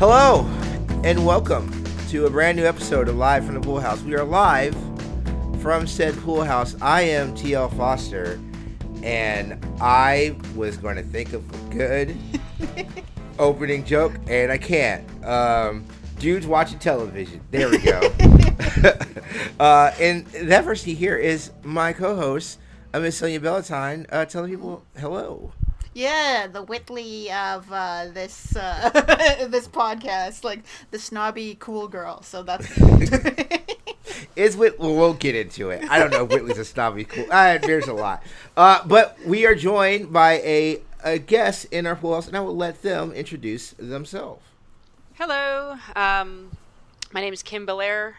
Hello, and welcome to a brand new episode of Live from the Pool House. We are live from said pool house. I am TL Foster, and I was going to think of a good opening joke, and I can't. Dudes watching television. There we go. And that person here is my co-host, Miss Sonya Ballantyne, telling people hello. Yeah, the Whitley of this this podcast, like the snobby cool girl. So that's We'll get into it. I don't know if Whitley's a snobby cool. There's a lot. But we are joined by a guest in our pool house, and I will let them introduce themselves. Hello. My name is Bel-Air.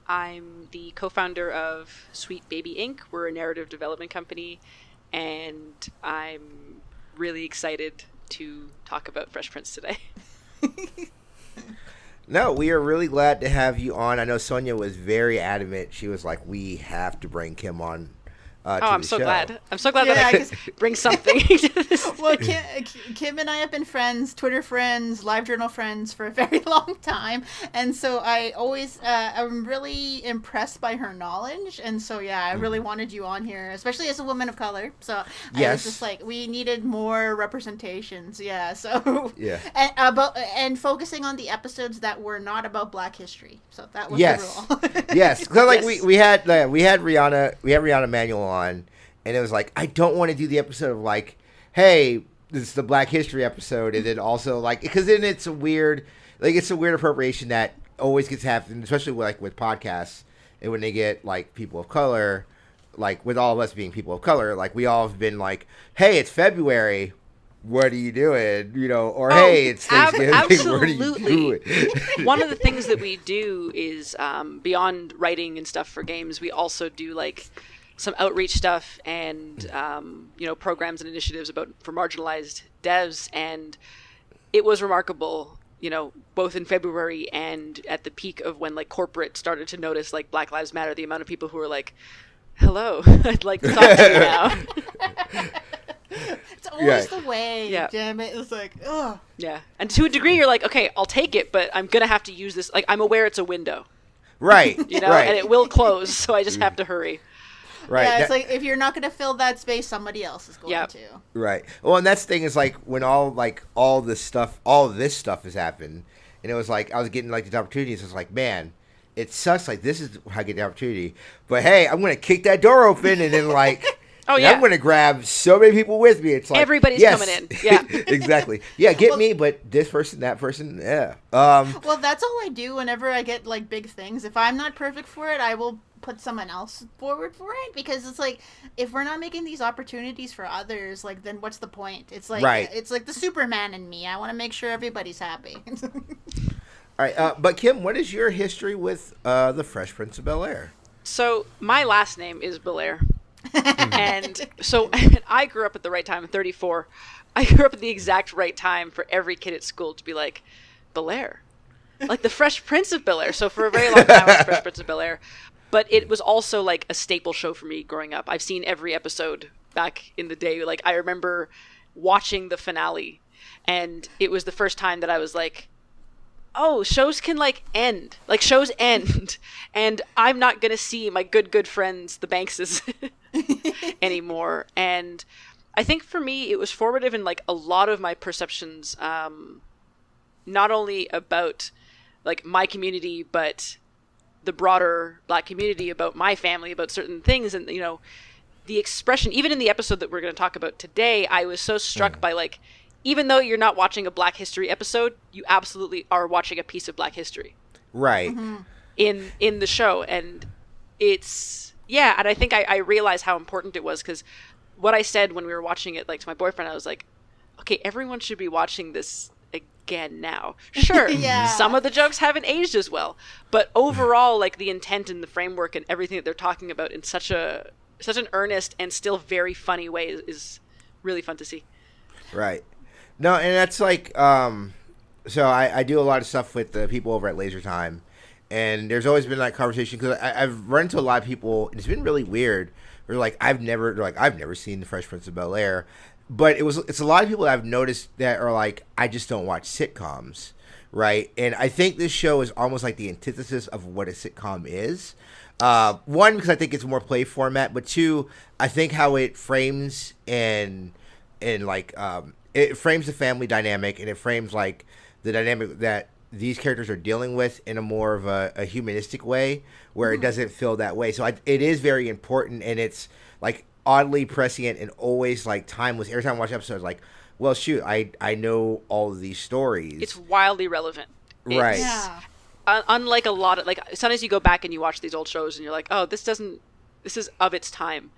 I'm the co-founder of Sweet Baby Inc. We're a narrative development company, and I'm really excited to talk about Fresh Prince today. No, we are really glad to have you on. I know Sonya was very adamant. She was like, we have to bring Kim on I'm so show. glad. I'm so glad that I could bring something to this. Well, Kim and I have been friends, Twitter friends, LiveJournal friends for a very long time, and so I always I'm really impressed by her knowledge, and so I really wanted you on here, especially as a woman of color. So yes. I was just like, we needed more representations. Yeah. So yeah, and focusing on the episodes that were not about Black history. So that was yes. the rule. Yes. So like we had Rihanna Manuel on, and it was like, I don't want to do the episode of like, hey, this is the Black History episode, and then also like, because then it's a weird appropriation that always gets happened, especially with podcasts, and when they get like people of color, like with all of us being people of color, like we all have been like, hey, it's February, what are you doing? Or hey, it's Thanksgiving, absolutely. what are you doing? One of the things that we do is beyond writing and stuff for games, we also do like some outreach stuff and programs and initiatives for marginalized devs, and it was remarkable, both in February and at the peak of when like corporate started to notice like Black Lives Matter, the amount of people who were like, hello, I'd like to talk to you now. It's always the way. Yeah. Damn it. It's like, ugh. Yeah. And to a degree you're like, okay, I'll take it, but I'm gonna have to use this, like I'm aware it's a window. Right. Right. And it will close, so I just have to hurry. Right. Yeah, it's like if you're not going to fill that space, somebody else is going to. Right. Well, and that's the thing is like when all this stuff has happened, and it was like I was getting like these opportunities. It's like, man, it sucks. Like this is how I get the opportunity. But hey, I'm going to kick that door open, and then like, I'm going to grab so many people with me. It's like everybody's coming in. Yeah. Exactly. Yeah. Get me, but this person, that person. Yeah. Well, that's all I do whenever I get like big things. If I'm not perfect for it, I will put someone else forward for it, because it's like if we're not making these opportunities for others, like then what's the point? It's like It's like the Superman in me. I want to make sure everybody's happy. All right, but Kim, what is your history with the Fresh Prince of Bel-Air? So my last name is Bel-Air, and so I grew up at the right time. I'm 34. I grew up at the exact right time for every kid at school to be like, Bel-Air, like the Fresh Prince of Bel-Air. So for a very long time, I was Fresh Prince of Bel-Air. But it was also like a staple show for me growing up. I've seen every episode back in the day. Like I remember watching the finale, and it was the first time that I was like, oh, shows can like end. Like shows end. And I'm not going to see my good friends, the Bankses, anymore. And I think for me, it was formative in like a lot of my perceptions, not only about like my community, but the broader Black community, about my family, about certain things. And, the expression, even in the episode that we're going to talk about today, I was so struck by like, even though you're not watching a Black history episode, you absolutely are watching a piece of Black history. Right. Mm-hmm. In the show. And it's, and I think I realized how important it was, because what I said when we were watching it, like to my boyfriend, I was like, okay, everyone should be watching this again now. Sure, some of the jokes haven't aged as well, but overall, like the intent and the framework and everything that they're talking about in such an earnest and still very funny way is really fun to see. Right. No, and that's like, so I do a lot of stuff with the people over at Laser Time, and there's always been that conversation, because I've run into a lot of people, and it's been really weird. They're like, I've never seen the Fresh Prince of Bel-Air. But it's a lot of people that I've noticed that are like, I just don't watch sitcoms. right? And I think this show is almost like the antithesis of what a sitcom is. One, because I think it's more play format, but two, I think how it frames and like it frames the family dynamic, and it frames like the dynamic that these characters are dealing with in a more of a humanistic way, where it doesn't feel that way. So it is very important, and it's like oddly prescient and always like timeless. Every time I watch episodes, like, well, shoot, I know all of these stories. It's wildly relevant. Right. Yeah. Unlike a lot of, like, sometimes you go back and you watch these old shows and you're like, oh, this is of its time.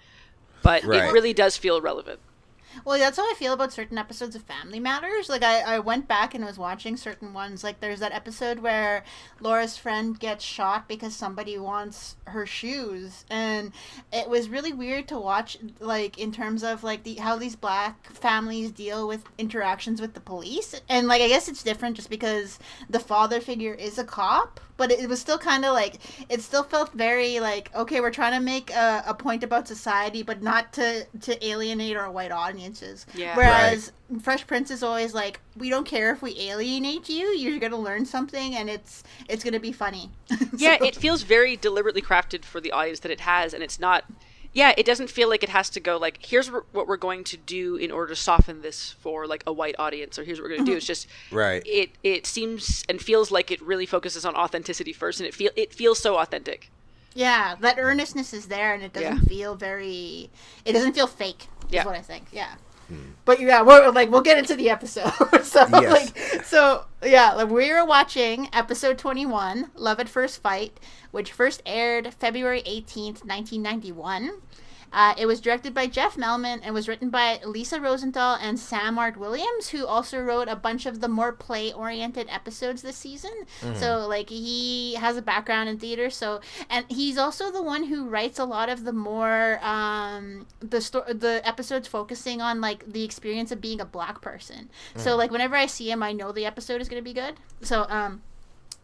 But Right. it really does feel relevant. Well, that's how I feel about certain episodes of Family Matters. Like, I went back and was watching certain ones. Like, there's that episode where Laura's friend gets shot because somebody wants her shoes. And it was really weird to watch, like, in terms of, like, how these black families deal with interactions with the police. And, like, I guess it's different just because the father figure is a cop. But it was still kind of, like, it still felt very, like, okay, we're trying to make a point about society, but not to alienate our white audiences. Yeah. Whereas Fresh Prince is always like, we don't care if we alienate you, you're going to learn something, and it's going to be funny. Yeah, So- it feels very deliberately crafted for the audience that it has, and it's not... Yeah, it doesn't feel like it has to go, like, here's what we're going to do in order to soften this for, like, a white audience, or here's what we're going to do. It's just... Right. It seems and feels like it really focuses on authenticity first, and it feels so authentic. Yeah, that earnestness is there, and it doesn't feel very... It doesn't feel fake, is what I think, yeah. But yeah, we'll get into the episode. So Yes. we were watching episode 21, Love at First Fight, which first aired February 18th, 1991. It was directed by Jeff Melman and was written by Lisa Rosenthal and Samm-Art Williams, who also wrote a bunch of the more play-oriented episodes this season. So, like, he has a background in theater. So, and he's also the one who writes a lot of the more the episodes focusing on, like, the experience of being a black person. So, like, whenever I see him, I know the episode is going to be good. So,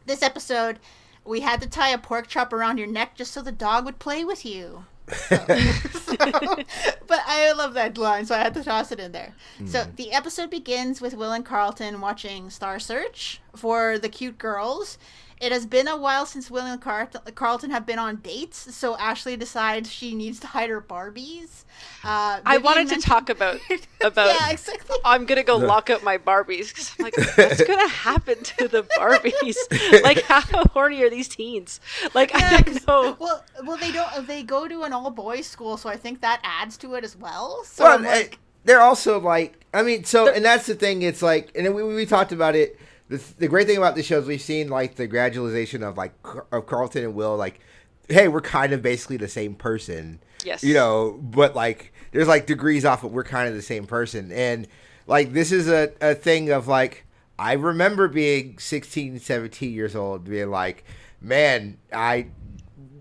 this episode, we had to tie a pork chop around your neck just so the dog would play with you. But I love that line, so I had to toss it in there. So the episode begins with Will and Carlton watching Star Search for the cute girls. It has been a while since Will and Carlton have been on dates, so Ashley decides she needs to hide her Barbies. I wanted to talk about yeah, exactly. I'm gonna go lock up my Barbies, because I'm like, what's gonna happen to the Barbies? Like, how horny are these teens? Like, I don't know. Well, they don't. They go to an all boys school, so I think that adds to it as well. So Well, I'm like, they're also like, I mean, so, and that's the thing. It's like, and we talked about it. The great thing about this show is we've seen like the gradualization of like of Carlton and Will. Like, hey, we're kind of basically the same person. Yes. You know, but like there's like degrees off, but we're kind of the same person. And like this is a thing of like, I remember being 16, 17 years old, being like, man,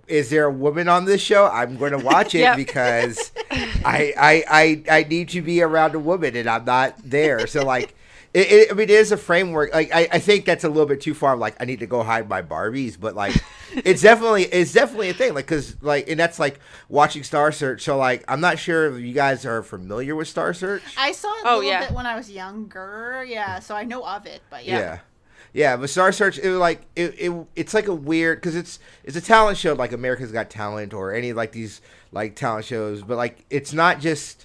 is there a woman on this show? I'm going to watch it because I need to be around a woman and I'm not there. So like, I mean, it is a framework. Like, I think that's a little bit too far. Like, I need to go hide my Barbies, but like, it's definitely a thing. Like, cause like, and that's like watching Star Search. So like, I'm not sure if you guys are familiar with Star Search. I saw it a little bit when I was younger. Yeah, so I know of it, but yeah. Yeah, but Star Search, it was like it's like a weird, because it's a talent show like America's Got Talent or any like these like talent shows, but like it's not just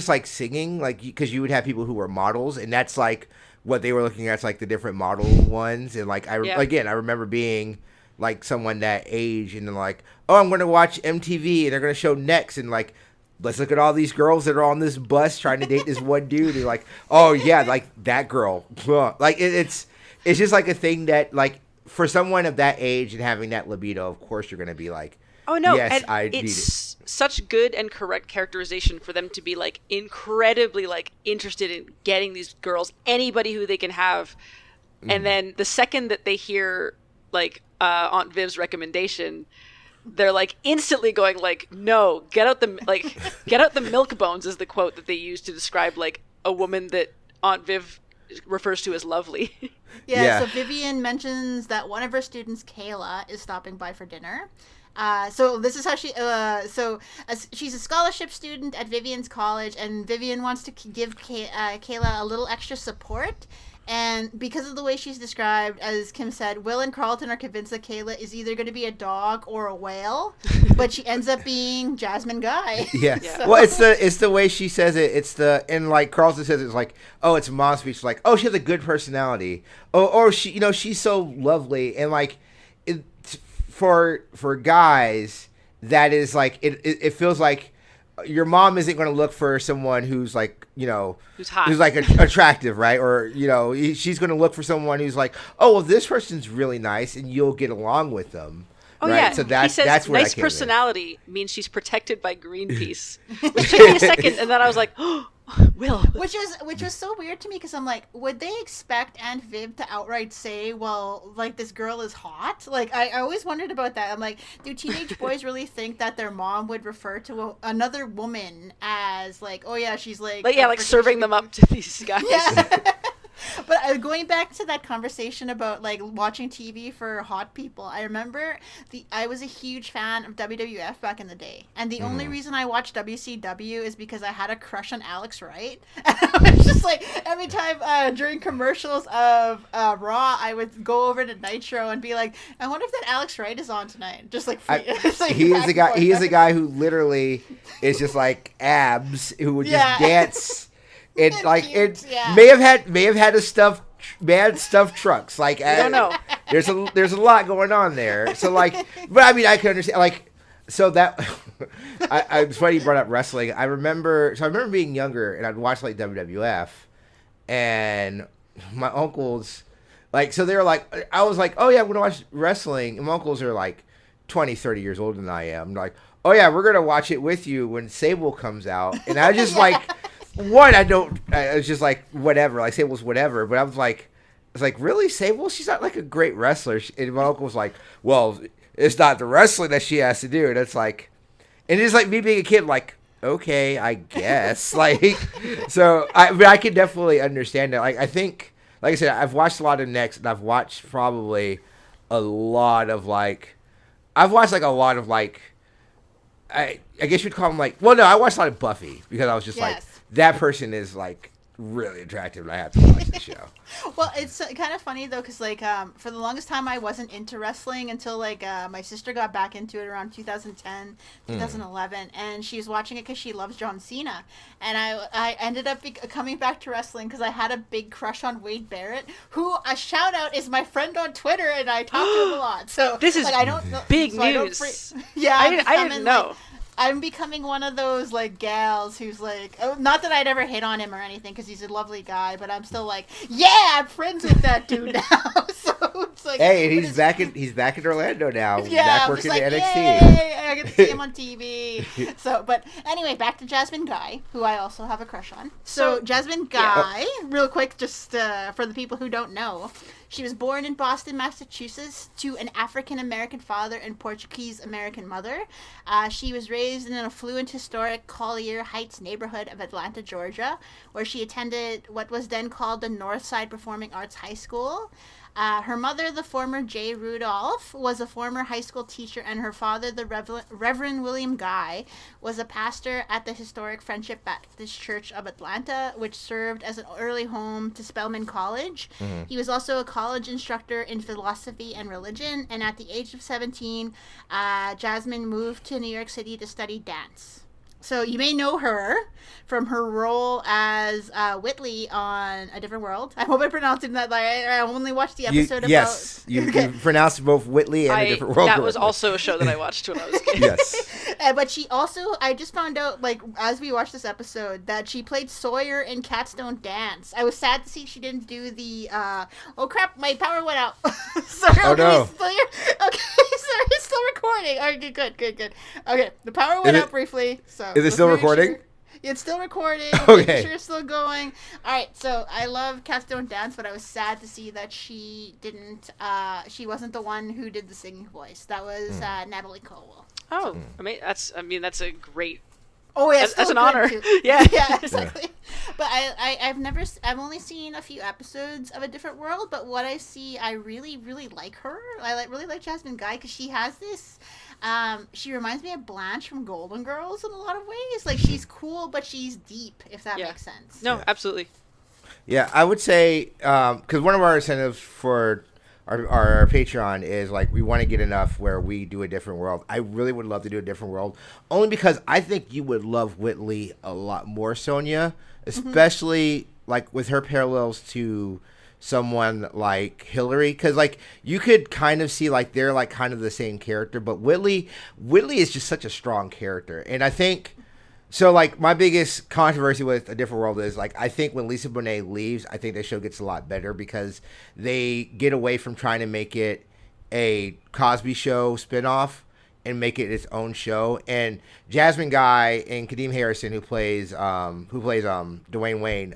like singing, like, because you would have people who were models, and that's like what they were looking at, it's like the different model ones, and like I remember being like someone that age, and then like, oh, I'm going to watch MTV and they're going to show Next, and like, let's look at all these girls that are on this bus trying to date this one dude, and like, oh yeah, like that girl, like it's just like a thing that like for someone of that age and having that libido, of course you're going to be like, oh no, yes, and I need it's such good and correct characterization for them to be like incredibly like interested in getting these girls anybody who they can have, and then the second that they hear like Aunt Viv's recommendation, they're like instantly going like, no, get out the milk bones is the quote that they use to describe like a woman that Aunt Viv refers to as lovely. Yeah, so Vivian mentions that one of her students, Kayla, is stopping by for dinner. So this is how she's a scholarship student at Vivian's college, and Vivian wants to give Kayla a little extra support. And because of the way she's described, as Kim said, Will and Carlton are convinced that Kayla is either going to be a dog or a whale, but she ends up being Jasmine Guy. Yeah. So- Well, it's the way she says it. It's the and like Carlton says it's like, oh, it's mom's speech. Like, oh, she has a good personality. Oh, or she, she's so lovely. And like, for guys, that is like it feels like your mom isn't going to look for someone who's like, who's hot, who's like attractive, right? Or she's going to look for someone who's like, oh, well, this person's really nice, and you'll get along with them. Oh, right? yeah. So he says that's where nice personality means she's protected by Greenpeace. Which took me a second, and then I was like, oh, Will. Which was so weird to me because I'm like, would they expect Aunt Viv to outright say, well, like, this girl is hot? Like, I always wondered about that. I'm like, do teenage boys really think that their mom would refer to another woman as, like, oh, yeah, she's like... like serving them up to these guys. Yeah. But going back to that conversation about like watching TV for hot people, I remember I was a huge fan of WWF back in the day, and the only reason I watched WCW is because I had a crush on Alex Wright. And I was just like, every time during commercials of Raw, I would go over to Nitro and be like, I wonder if that Alex Wright is on tonight. Just like, he is a guy. He is a guy who literally is just like abs who would just dance. It like cute, may have had a stuffed trucks. Like I don't know. There's a lot going on there. So like, but I mean I can understand like. So that it's funny you brought up wrestling. I remember being younger and I'd watch like WWF, and my uncles like they were like I was like, oh yeah, I'm gonna watch wrestling, and my uncles are like 20, 30 years older than I am. Like, oh yeah, we're gonna watch it with you when Sable comes out, and I was just like. I was just like, whatever. Like, Sable's whatever. But I was like, really? Sable? She's not like a great wrestler. And my uncle was like, well, it's not the wrestling that she has to do. And it's like, and it's like me being a kid, like, okay, I guess. Like, so I can definitely understand that. Like, I think, like I said, I've watched a lot of Next, and I've watched probably a lot of like, I guess you'd call them like, well, no, I watched a lot of Buffy because I was just like, that person is like really attractive and I have to watch the show. Well, it's kind of funny though because like for the longest time I wasn't into wrestling until like my sister got back into it around 2010 2011 and she was watching it because she loves John Cena, and I ended up coming back to wrestling because I had a big crush on Wade Barrett, who a shout out is my friend on Twitter and I talk to him a lot. So this is like, I don't know, big so news. I didn't know. Like, I'm becoming one of those, like, gals who's like, oh, not that I'd ever hit on him or anything, because he's a lovely guy, but I'm still like, yeah, I'm friends with that dude now. So it's like, hey, and he's back in Orlando now. Yeah, back working like, at NXT. Yay, I get to see him on TV. So, but anyway, back to Jasmine Guy, who I also have a crush on. So Jasmine Guy, real quick, just for the people who don't know. She was born in Boston, Massachusetts, to an African-American father and Portuguese-American mother. She was raised in an affluent, historic Collier Heights neighborhood of Atlanta, Georgia, where she attended what was then called the Northside Performing Arts High School. Her mother, the former J. Rudolph, was a former high school teacher, and her father, the Reverend William Guy, was a pastor at the historic Friendship Baptist Church of Atlanta, which served as an early home to Spelman College. Mm-hmm. He was also a college instructor in philosophy and religion, and at the age of 17, Jasmine moved to New York City to study dance. So you may know her from her role as Whitley on A Different World. I hope I pronounced it that. Like, I only watched the episode about... Yes, you pronounced both Whitley and A Different World. That was also a show that I watched when I was a kid. Yes. But she also... I just found out, like, as we watched this episode, that she played Sawyer in Cats Don't Dance. I was sad to see she didn't do the... oh, crap, my power went out. Sorry, oh, no. Okay, sorry, it's still recording. Okay, good. Okay, the power went out briefly, so... Is it still recording? Sure. It's still recording. Okay. Making sure it's still going. All right. So I love Cats Don't Dance, but I was sad to see that she didn't. She wasn't the one who did the singing voice. That was Natalie Cole. Oh, that's a great. Oh yeah, that's an honor. Yeah, exactly. Yeah. But I've only seen a few episodes of A Different World, but what I see, I really like her. I really like Jasmine Guy because she has this. She reminds me of Blanche from Golden Girls in a lot of ways. Like, she's cool, but she's deep, if that makes sense. No, absolutely. Yeah, I would say because one of our incentives for our Patreon is like we want to get enough where we do a different world. I really would love to do a different world, only because I think you would love Whitley a lot more, Sonya, especially like with her parallels to someone like Hillary, because like you could kind of see like they're like kind of the same character, but Whitley is just such a strong character, and I think. So, like, my biggest controversy with A Different World is, like, I think when Lisa Bonet leaves, I think the show gets a lot better because they get away from trying to make it a Cosby Show spinoff and make it its own show. And Jasmine Guy and Kadeem Harrison, who plays Dwayne Wayne,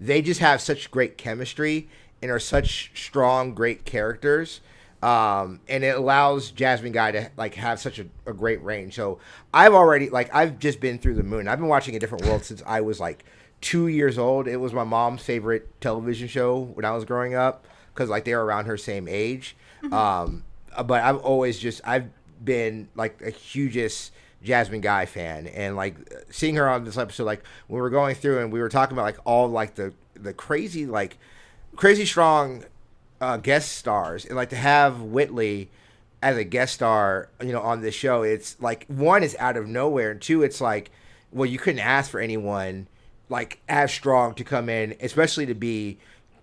they just have such great chemistry and are such strong, great characters. And it allows Jasmine Guy to like have such a great range. So I've just been through the moon. I've been watching A Different World since I was like 2 years old. It was my mom's favorite television show when I was growing up because like they were around her same age. But I've been like a hugest Jasmine Guy fan, and like seeing her on this episode, like when we were going through and we were talking about like all like the crazy strong guest stars, and like to have Whitley as a guest star, on this show, it's like one is out of nowhere, and two, it's like, well, you couldn't ask for anyone like as strong to come in, especially to be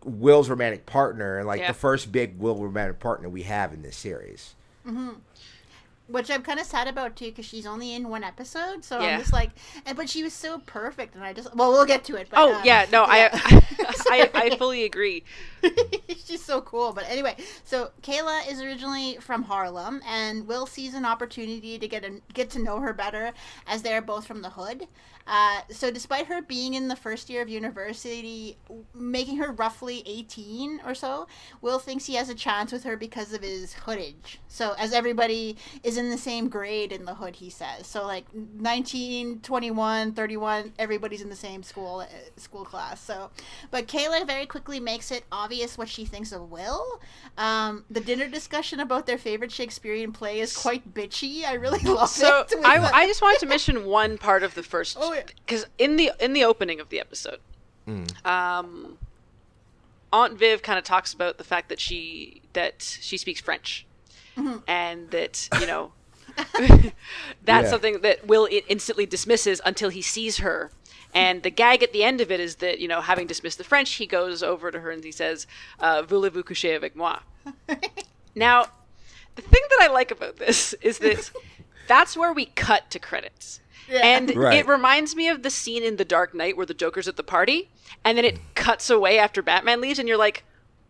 Will's romantic partner, and like the first big Will romantic partner we have in this series. Mm-hmm. Which I'm kind of sad about too, because she's only in one episode, so I'm just like, but she was so perfect, and we'll get to it. But, I fully agree. She's so cool. But anyway, so Kayla is originally from Harlem, and Will sees an opportunity to get to know her better, as they're both from the hood. So despite her being in the first year of university, making her roughly 18 or so, Will thinks he has a chance with her because of his hoodage. So as everybody is in the same grade in the hood, he says. So like 19, 21, 31, everybody's in the same school class. So, but Kayla very quickly makes it obvious what she thinks of Will. The dinner discussion about their favorite Shakespearean play is quite bitchy. I really love it. So I just wanted to mention one part of the first. Because in the opening of the episode, Aunt Viv kind of talks about the fact that she speaks French, and that that's something that Will instantly dismisses until he sees her. And the gag at the end of it is that having dismissed the French, he goes over to her and he says, "Voulez-vous coucher avec moi?" Now, the thing that I like about this is that that's where we cut to credits. Yeah. And it reminds me of the scene in The Dark Knight where the Joker's at the party, and then it cuts away after Batman leaves, and you're like,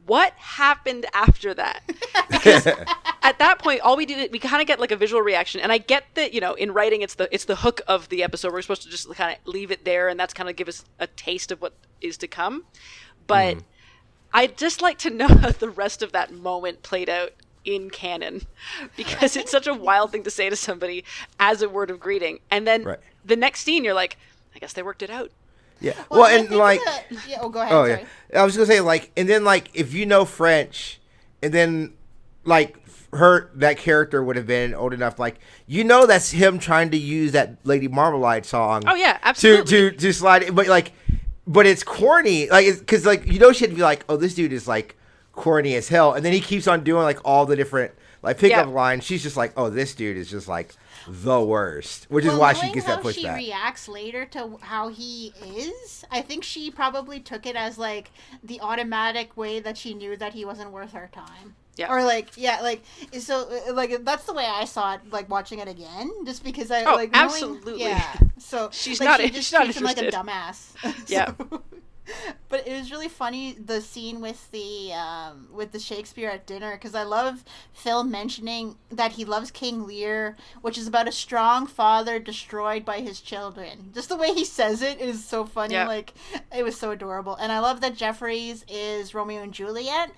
what happened after that? Because at that point, all we did, we kind of get like a visual reaction, and I get that, in writing, it's the hook of the episode. We're supposed to just kind of leave it there, and that's kind of give us a taste of what is to come. But I'd just like to know how the rest of that moment played out in canon, because it's such a wild thing to say to somebody as a word of greeting, and then the next scene you're like, I guess they worked it out. Go ahead. Oh, Oh, sorry. I was gonna say, like, and then like if you know French, and then like that character would have been old enough, like that's him trying to use that Lady Marmalade song. Oh yeah, absolutely. To slide it, but it's corny, like, because like she'd be like, oh, this dude is like corny as hell, and then he keeps on doing like all the different like pickup lines. She's just like, oh, this dude is just like the worst, which is why she gets that pushback. How she reacts later to how he is, I think she probably took it as like the automatic way that she knew that he wasn't worth her time. Yeah. Or so that's the way I saw it, like watching it again, just because absolutely. So she's like, not she just not treats him interested. like a dumbass. Yeah. But it was really funny, the scene with the Shakespeare at dinner, because I love Phil mentioning that he loves King Lear, which is about a strong father destroyed by his children. Just the way he says it is so funny. Yeah. Like, it was so adorable. And I love that Jeffries is Romeo and Juliet,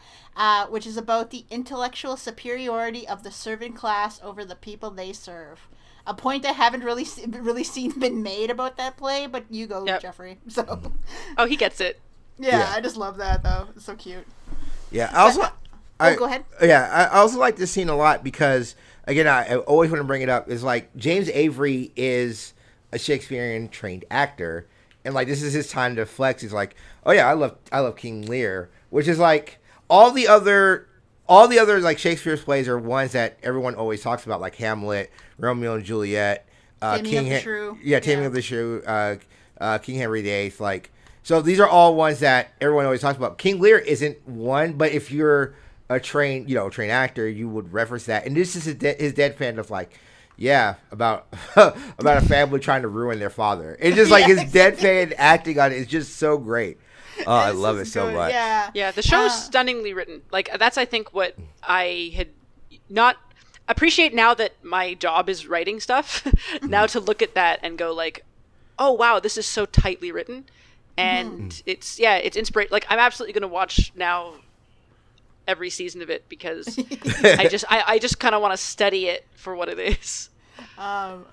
which is about the intellectual superiority of the servant class over the people they serve. A point I haven't really seen been made about that play, but you go, Jeffrey. So, oh, he gets it. Yeah, I just love that though. It's so cute. Yeah, I also. Go ahead. Yeah, I also like this scene a lot because, again, I always want to bring it up. Is like James Avery is a Shakespearean trained actor, and like this is his time to flex. He's like, oh yeah, I love King Lear, which is like all the other like Shakespeare's plays are ones that everyone always talks about, like Hamlet, Romeo and Juliet, Taming of the Shrew. Taming of the Shrew, King Henry VIII. Like, so these are all ones that everyone always talks about. King Lear isn't one, but if you're a trained actor, you would reference that. And this is his deadpan of like, yeah, about a family trying to ruin their father. It's just like his deadpan acting on it is just so great. Oh, I love it so much. Yeah, the show is stunningly written. Like, that's, I think, what I had not appreciate now that my job is writing stuff. Now to look at that and go like, oh wow, this is so tightly written, and it's inspiration. Like, I'm absolutely going to watch now every season of it because I just kind of want to study it for what it is.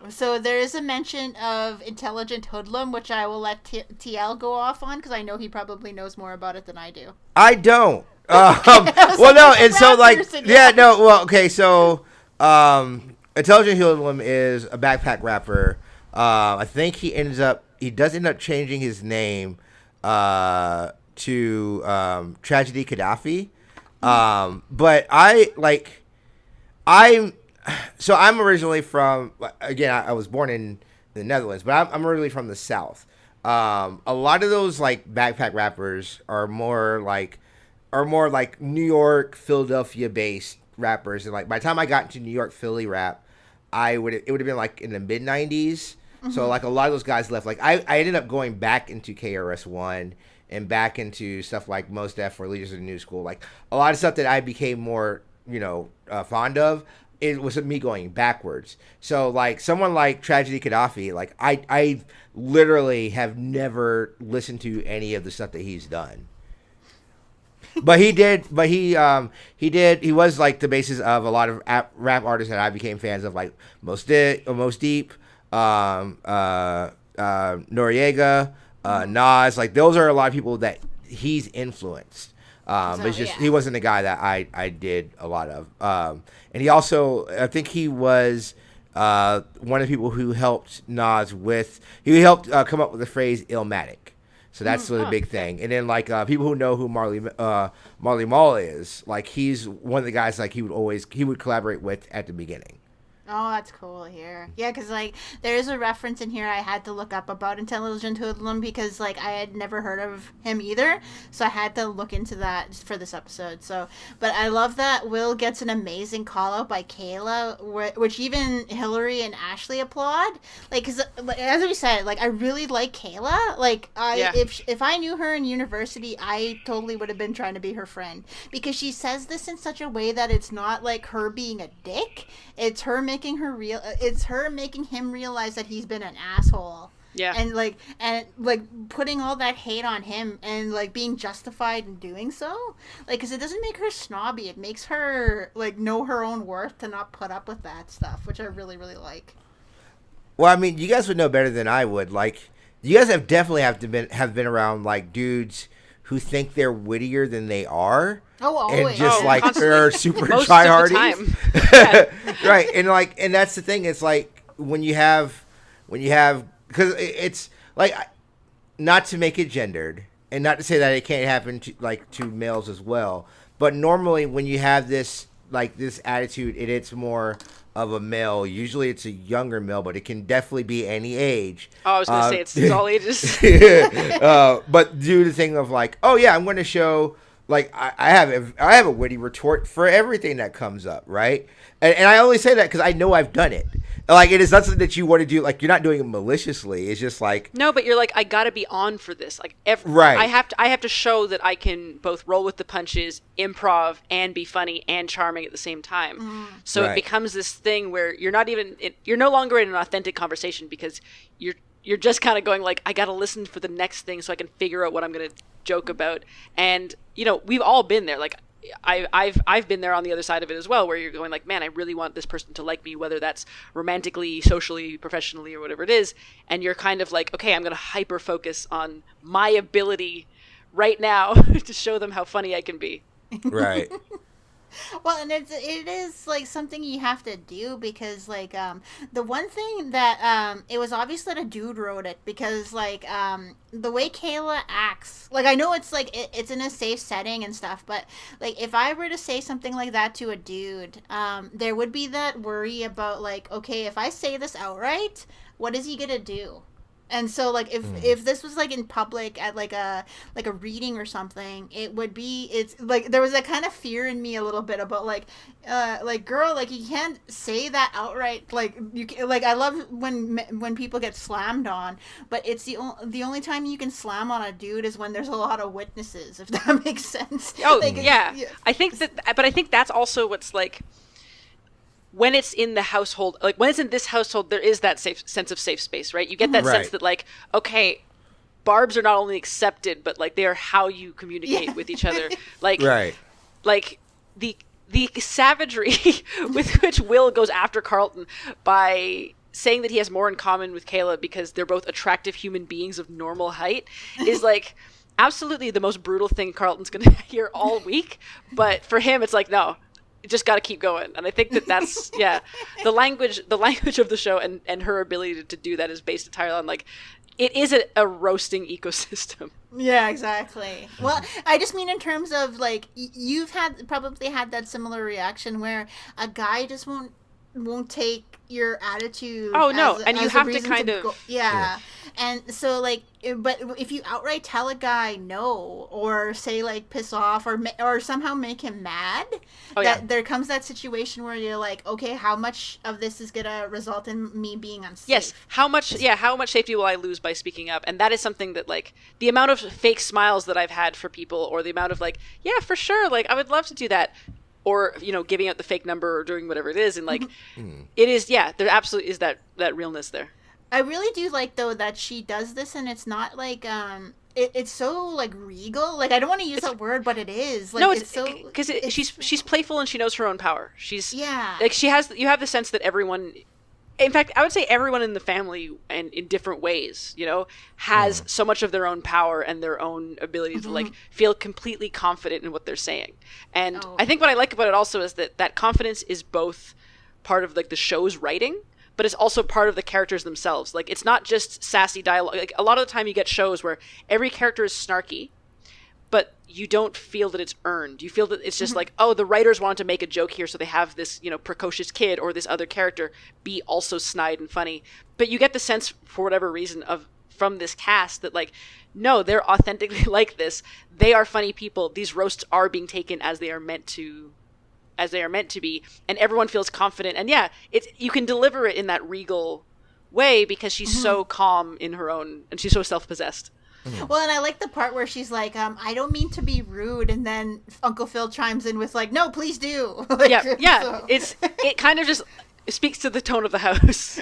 So there is a mention of intelligent hoodlum, which I will let TL go off on because I know he probably knows more about it than I do. I don't. Well, no, and so like, okay, so intelligent hoodlum is a backpack rapper. I think he does end up changing his name to Tragedy Gaddafi. But I'm originally from, again, I was born in the Netherlands, but I'm originally from the South. A lot of those like backpack rappers are more like New York, Philadelphia based rappers. And like by the time I got into New York, Philly rap, it would have been like in the mid 90s. So like a lot of those guys left. Like I ended up going back into KRS-One and back into stuff like Mos Def or Leaders of the New School. Like a lot of stuff that I became more, fond of. It was me going backwards. So like someone like Tragedy Gaddafi, like I literally have never listened to any of the stuff that he's done. But he was like the basis of a lot of rap artists that I became fans of, like Mos Deep, Noriega, Nas. Like those are a lot of people that he's influenced. But it's just he wasn't the guy that I did a lot of. And he also, I think he was one of the people who helped Nas he helped come up with the phrase Illmatic. So that's the big thing. And then like people who know who Marley Marl is, like he's one of the guys like he would collaborate with at the beginning. Oh, that's cool here. Yeah, because, like, there is a reference in here I had to look up about Intelligent Hoodlum because, like, I had never heard of him either. So I had to look into that for this episode. So, but I love that Will gets an amazing call out by Kayla, which even Hillary and Ashley applaud. Like, because, as we said, like, I really like Kayla. Like, if I knew her in university, I totally would have been trying to be her friend. Because she says this in such a way that it's not, like, her being a dick. It's her making him realize that he's been an asshole. Yeah. And putting all that hate on him and like being justified in doing so. Like, because it doesn't make her snobby. It makes her like know her own worth to not put up with that stuff, which I really, really like. Well, I mean, you guys would know better than I would. Like, you guys have definitely have been around like dudes who think they're wittier than they are. Oh, always. And just like constantly. are super Most tryhardies. Yeah. Right. And that's the thing. It's like when you have because it's like, not to make it gendered and not to say that it can't happen to males as well, but normally when you have this attitude, it's more of a male. Usually it's a younger male, but it can definitely be any age. Oh, I was going to say it's all ages. But do the thing of like, oh yeah, I'm going to show like I have a witty retort for everything that comes up, right? And I only say that because I know I've done it. Like, it is not something that you want to do. Like, you're not doing it maliciously. It's just like, no, but you're like, I got to be on for this. Like, right. I have to show that I can both roll with the punches, improv, and be funny and charming at the same time. So right. It becomes this thing where you're no longer in an authentic conversation because you're just kind of going like, I got to listen for the next thing so I can figure out what I'm going to joke about. And we've all been there. Like, I've been there on the other side of it as well, where you're going like, man, I really want this person to like me, whether that's romantically, socially, professionally, or whatever it is. And you're kind of like, okay, I'm going to hyper focus on my ability right now to show them how funny I can be. Right. Well, and it is like something you have to do because like the one thing that it was obvious that a dude wrote it because like the way Kayla acts, like I know it's like it's in a safe setting and stuff, but like if I were to say something like that to a dude, there would be that worry about like, okay, if I say this outright, what is he gonna do? And so, like, if this was like in public at like a reading or something, it's like there was that kind of fear in me a little bit about like girl, like you can't say that outright. Like like I love when people get slammed on, but it's the only time you can slam on a dude is when there's a lot of witnesses. If that makes sense. Oh like, yeah, I think that's also what's like. When it's in the household, like when it's in this household, there is that sense of safe space, right? You get that sense that like, okay, barbs are not only accepted, but like they are how you communicate with each other. Like, like the savagery with which Will goes after Carlton by saying that he has more in common with Kayla because they're both attractive human beings of normal height is like absolutely the most brutal thing Carlton's going to hear all week. But for him, it's like, no. You just got to keep going. And I think that's the language of the show and her ability to do that is based entirely on like it is a roasting ecosystem. Yeah, exactly. Well, I just mean in terms of like you've probably had that similar reaction where a guy just won't take your attitude. Oh no, and you have to kind of and so like, but if you outright tell a guy no, or say like piss off, or somehow make him mad, there comes that situation where you're like, okay, how much of this is gonna result in me being unsafe? Yes, how much safety will I lose by speaking up? And that is something that like the amount of fake smiles that I've had for people, or the amount of like, yeah, for sure, like I would love to do that. Or, you know, giving out the fake number or doing whatever it is. And, like, it is, there absolutely is that realness there. I really do like, though, that she does this and it's not, like, it's so, like, regal. Like, I don't want to use that word, but it is. Like, no, it's so... Because she's playful and she knows her own power. She's... Yeah. Like, you have the sense that everyone... In fact, I would say everyone in the family, and in different ways, you know, has so much of their own power and their own ability to like feel completely confident in what they're saying. And I think what I like about it also is that confidence is both part of like the show's writing, but it's also part of the characters themselves. Like it's not just sassy dialogue. Like a lot of the time you get shows where every character is snarky, but you don't feel that it's earned. You feel that it's just like, oh, the writers wanted to make a joke here, so they have this, you know, precocious kid or this other character be also snide and funny. But you get the sense, for whatever reason, from this cast that, like, no, they're authentically like this. They are funny people. These roasts are being taken as they are meant to be, and everyone feels confident. And you can deliver it in that regal way because she's so calm in her own, and she's so self-possessed. Well, and I like the part where she's like, I don't mean to be rude, and then Uncle Phil chimes in with like, no, please do. Like, so. It kind of just speaks to the tone of the house.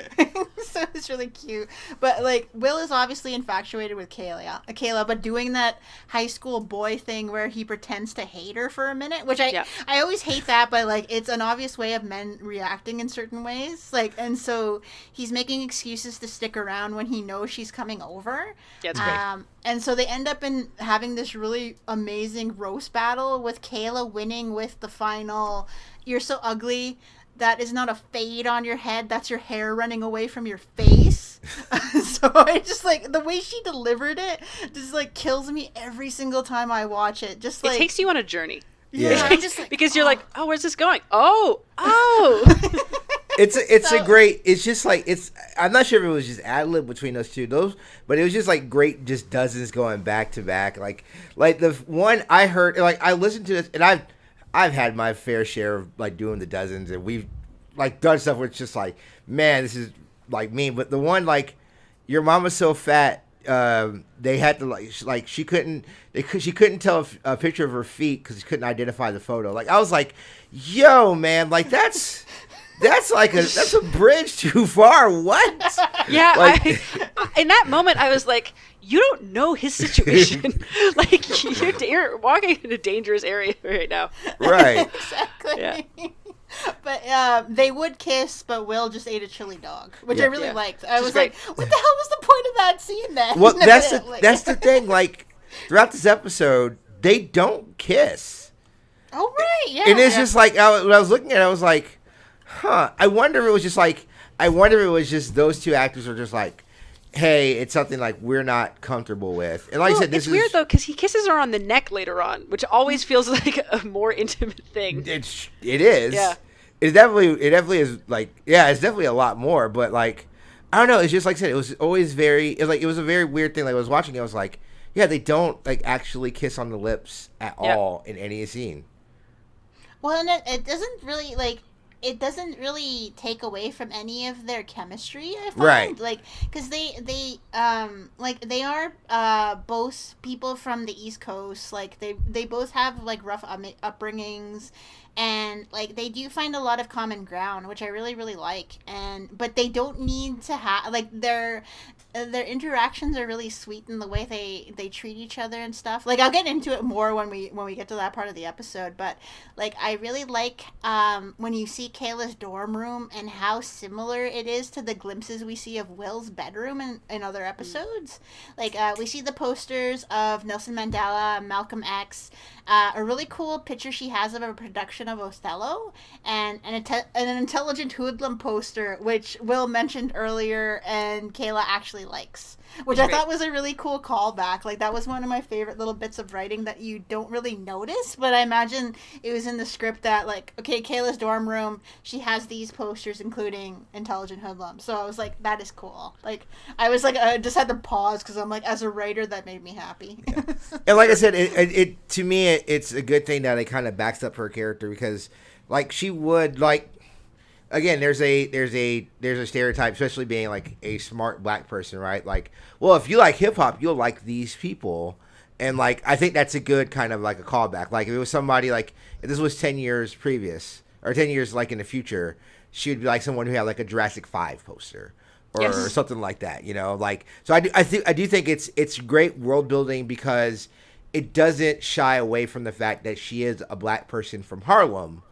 So it's really cute. But like, Will is obviously infatuated with Kayla, but doing that high school boy thing where he pretends to hate her for a minute, which I always hate that, but like, it's an obvious way of men reacting in certain ways. Like, and so he's making excuses to stick around when he knows she's coming over. Yeah, it's great. And so they end up having this really amazing roast battle with Kayla winning with the final, "You're so ugly. That is not a fade on your head. That's your hair running away from your face." So I just like the way she delivered it just like kills me every single time I watch it. Just like it takes you on a journey. Yeah, I'm just like, because you're like, oh, where's this going? Oh. It's just like I'm not sure if it was just ad lib between those two, but it was just like great, just dozens going back to back. Like the one I heard, like I listened to this, and I've had my fair share of like doing the dozens, and we've like done stuff where it's just like, man, this is like me. But the one like, your mama's so fat, they had to she couldn't tell a picture of her feet because she couldn't identify the photo. Like I was like, yo, man, like that's a bridge too far. What? Yeah, like, in that moment I was like, you don't know his situation. Like you're walking in a dangerous area right now. Right. Exactly. Yeah. But they would kiss, but Will just ate a chili dog, which I really liked. I was great. like, what the hell was the point of that scene then? Well, that's the thing. Like throughout this episode, they don't kiss. Oh, right, yeah. And it's just like, when I was looking at it, I was like, huh. I wonder if it was just those two actors are just like, hey, it's something like we're not comfortable with. And like I said, this it's weird though because he kisses her on the neck later on, which always feels like a more intimate thing. It is. Yeah. It definitely is like, yeah, it's definitely a lot more. But like, I don't know. It's just like I said, it was always it was a very weird thing. Like I was watching it, I was like, yeah, they don't like actually kiss on the lips at all in any scene. Well, and it doesn't really it doesn't really take away from any of their chemistry, I find. Right. Like, because they are both people from the East Coast. Like, they both have, like, rough upbringings. And, like, they do find a lot of common ground, which I really, really like. But they don't need to have, like, their interactions are really sweet in the way they treat each other and stuff. Like, I'll get into it more when we get to that part of the episode. But, like, I really like when you see Kayla's dorm room and how similar it is to the glimpses we see of Will's bedroom in other episodes. Like, we see the posters of Nelson Mandela, Malcolm X, a really cool picture she has of a production of Othello, and an intelligent hoodlum poster, which Will mentioned earlier and Kayla actually likes. Which I thought was a really cool callback. Like, that was one of my favorite little bits of writing that you don't really notice, but I imagine it was in the script that, like, okay, Kayla's dorm room, she has these posters, including Intelligent Hoodlum. So I was like, that is cool. Like, I was like, I just had to pause, because I'm like, as a writer, that made me happy. Yeah. And like I said, it to me, it's a good thing that it kind of backs up her character, because, like, she would, like, again, there's a stereotype, especially being like a smart black person, right? Like, well, if you like hip hop, you'll like these people, and like I think that's a good kind of like a callback. Like if it was somebody like if this was 10 years previous or 10 years like in the future, she would be like someone who had like a Jurassic 5 poster or something like that, you know? Like so I do think it's great world building because it doesn't shy away from the fact that she is a black person from Harlem.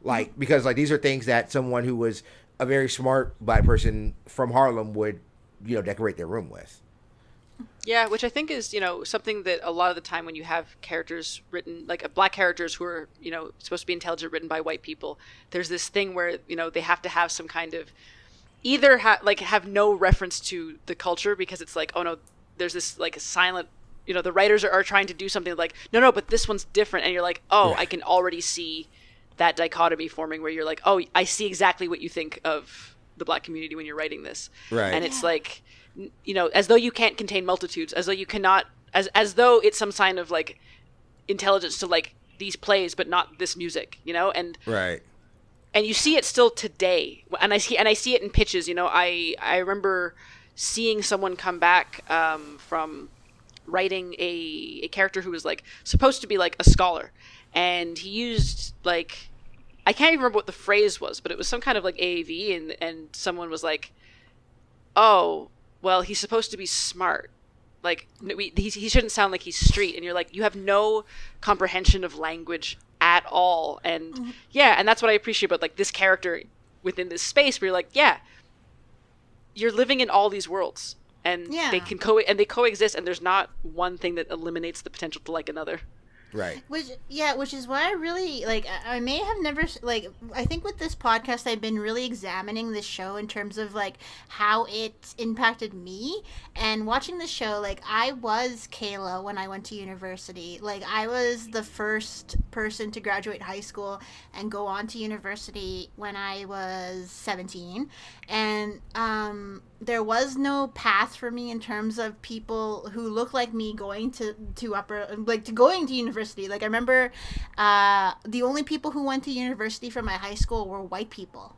Like, because, like, these are things that someone who was a very smart black person from Harlem would, you know, decorate their room with. Yeah, which I think is, you know, something that a lot of the time when you have characters written, like black characters who are, you know, supposed to be intelligent written by white people, there's this thing where, you know, they have to have some kind of, either have no reference to the culture because it's like, oh no, there's this, like, a silent, you know, the writers are trying to do something like, no, but this one's different. And you're like, oh, I can already see that dichotomy forming where you're like, oh, I see exactly what you think of the black community when you're writing this. Right. And it's like, you know, as though you can't contain multitudes, as though you cannot, as though it's some sign of like intelligence to like these plays, but not this music, you know? And right. And you see it still today. And I see it in pitches, you know, I remember seeing someone come back from writing a character who was like supposed to be like a scholar. And he used, like, I can't even remember what the phrase was, but it was some kind of, like, AAV, and someone was like, oh, well, he's supposed to be smart. Like, he shouldn't sound like he's street. And you're like, you have no comprehension of language at all. And, yeah, and that's what I appreciate about, like, this character within this space where you're like, yeah, you're living in all these worlds. And they can they coexist, and there's not one thing that eliminates the potential to like another. Right. Which is why I really, like, I may have never, like, I think with this podcast I've been really examining this show in terms of, like, how it impacted me, and watching the show, like, I was Kayla when I went to university. Like, I was the first person to graduate high school and go on to university when I was 17, and there was no path for me in terms of people who look like me going to university. Like, I remember the only people who went to university from my high school were white people.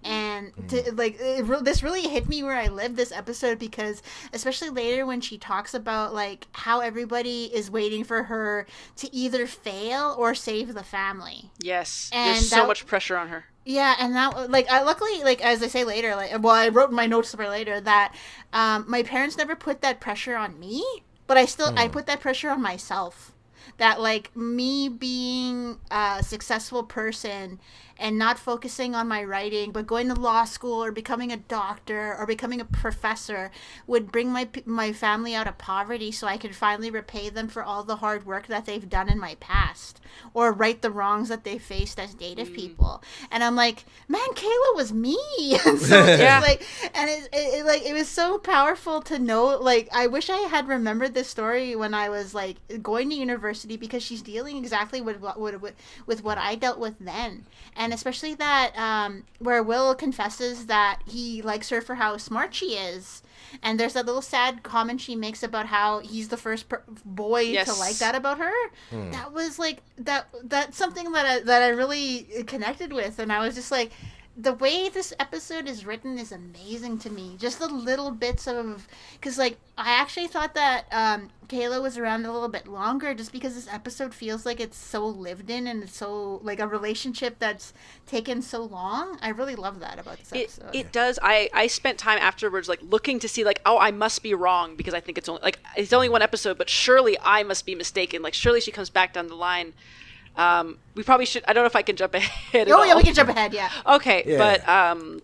And this really hit me where I live this episode, because especially later when she talks about like how everybody is waiting for her to either fail or save the family. Yes, and there's so much pressure on her. Yeah, and that, like, I luckily, like, as I say later, like, well, I wrote in my notes for later that my parents never put that pressure on me, but I put that pressure on myself. That, like, me being a successful person and not focusing on my writing, but going to law school or becoming a doctor or becoming a professor would bring my family out of poverty so I could finally repay them for all the hard work that they've done in my past, or right the wrongs that they faced as native people. And I'm like, man, Kayla was me. And so it's like, and it was so powerful to know, like, I wish I had remembered this story when I was like going to university, because she's dealing exactly with what I dealt with then. And especially that where Will confesses that he likes her for how smart she is. And there's that little sad comment she makes about how he's the first boy to like that about her. That was like that's something that I really connected with, and I was just like, the way this episode is written is amazing to me. Just the little bits of, because like I actually thought that Kayla was around a little bit longer, just because this episode feels like it's so lived in and it's so like a relationship that's taken so long. I really love that about this episode. It does. I spent time afterwards like looking to see like, oh, I must be wrong, because I think it's only one episode, but surely I must be mistaken. Like surely she comes back down the line. We probably should. I don't know if I can jump ahead. Yeah, we can jump ahead. Yeah. Okay, yeah. But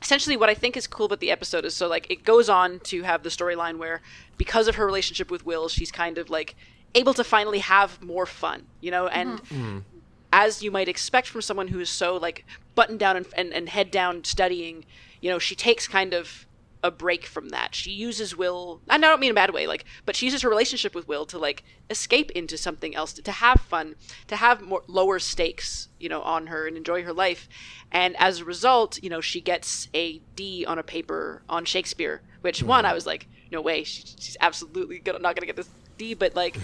essentially, what I think is cool about the episode is, so like it goes on to have the storyline where, because of her relationship with Will, she's kind of like able to finally have more fun, you know, and as you might expect from someone who is so like buttoned down and head down studying, you know, she takes kind of a break from that. She uses Will, and I don't mean in a bad way, like, but she uses her relationship with Will to like escape into something else, to have fun, to have more lower stakes, you know, on her and enjoy her life. And as a result, you know, she gets a D on a paper on Shakespeare, which one, I was like, no way, she's absolutely not gonna get this D. But like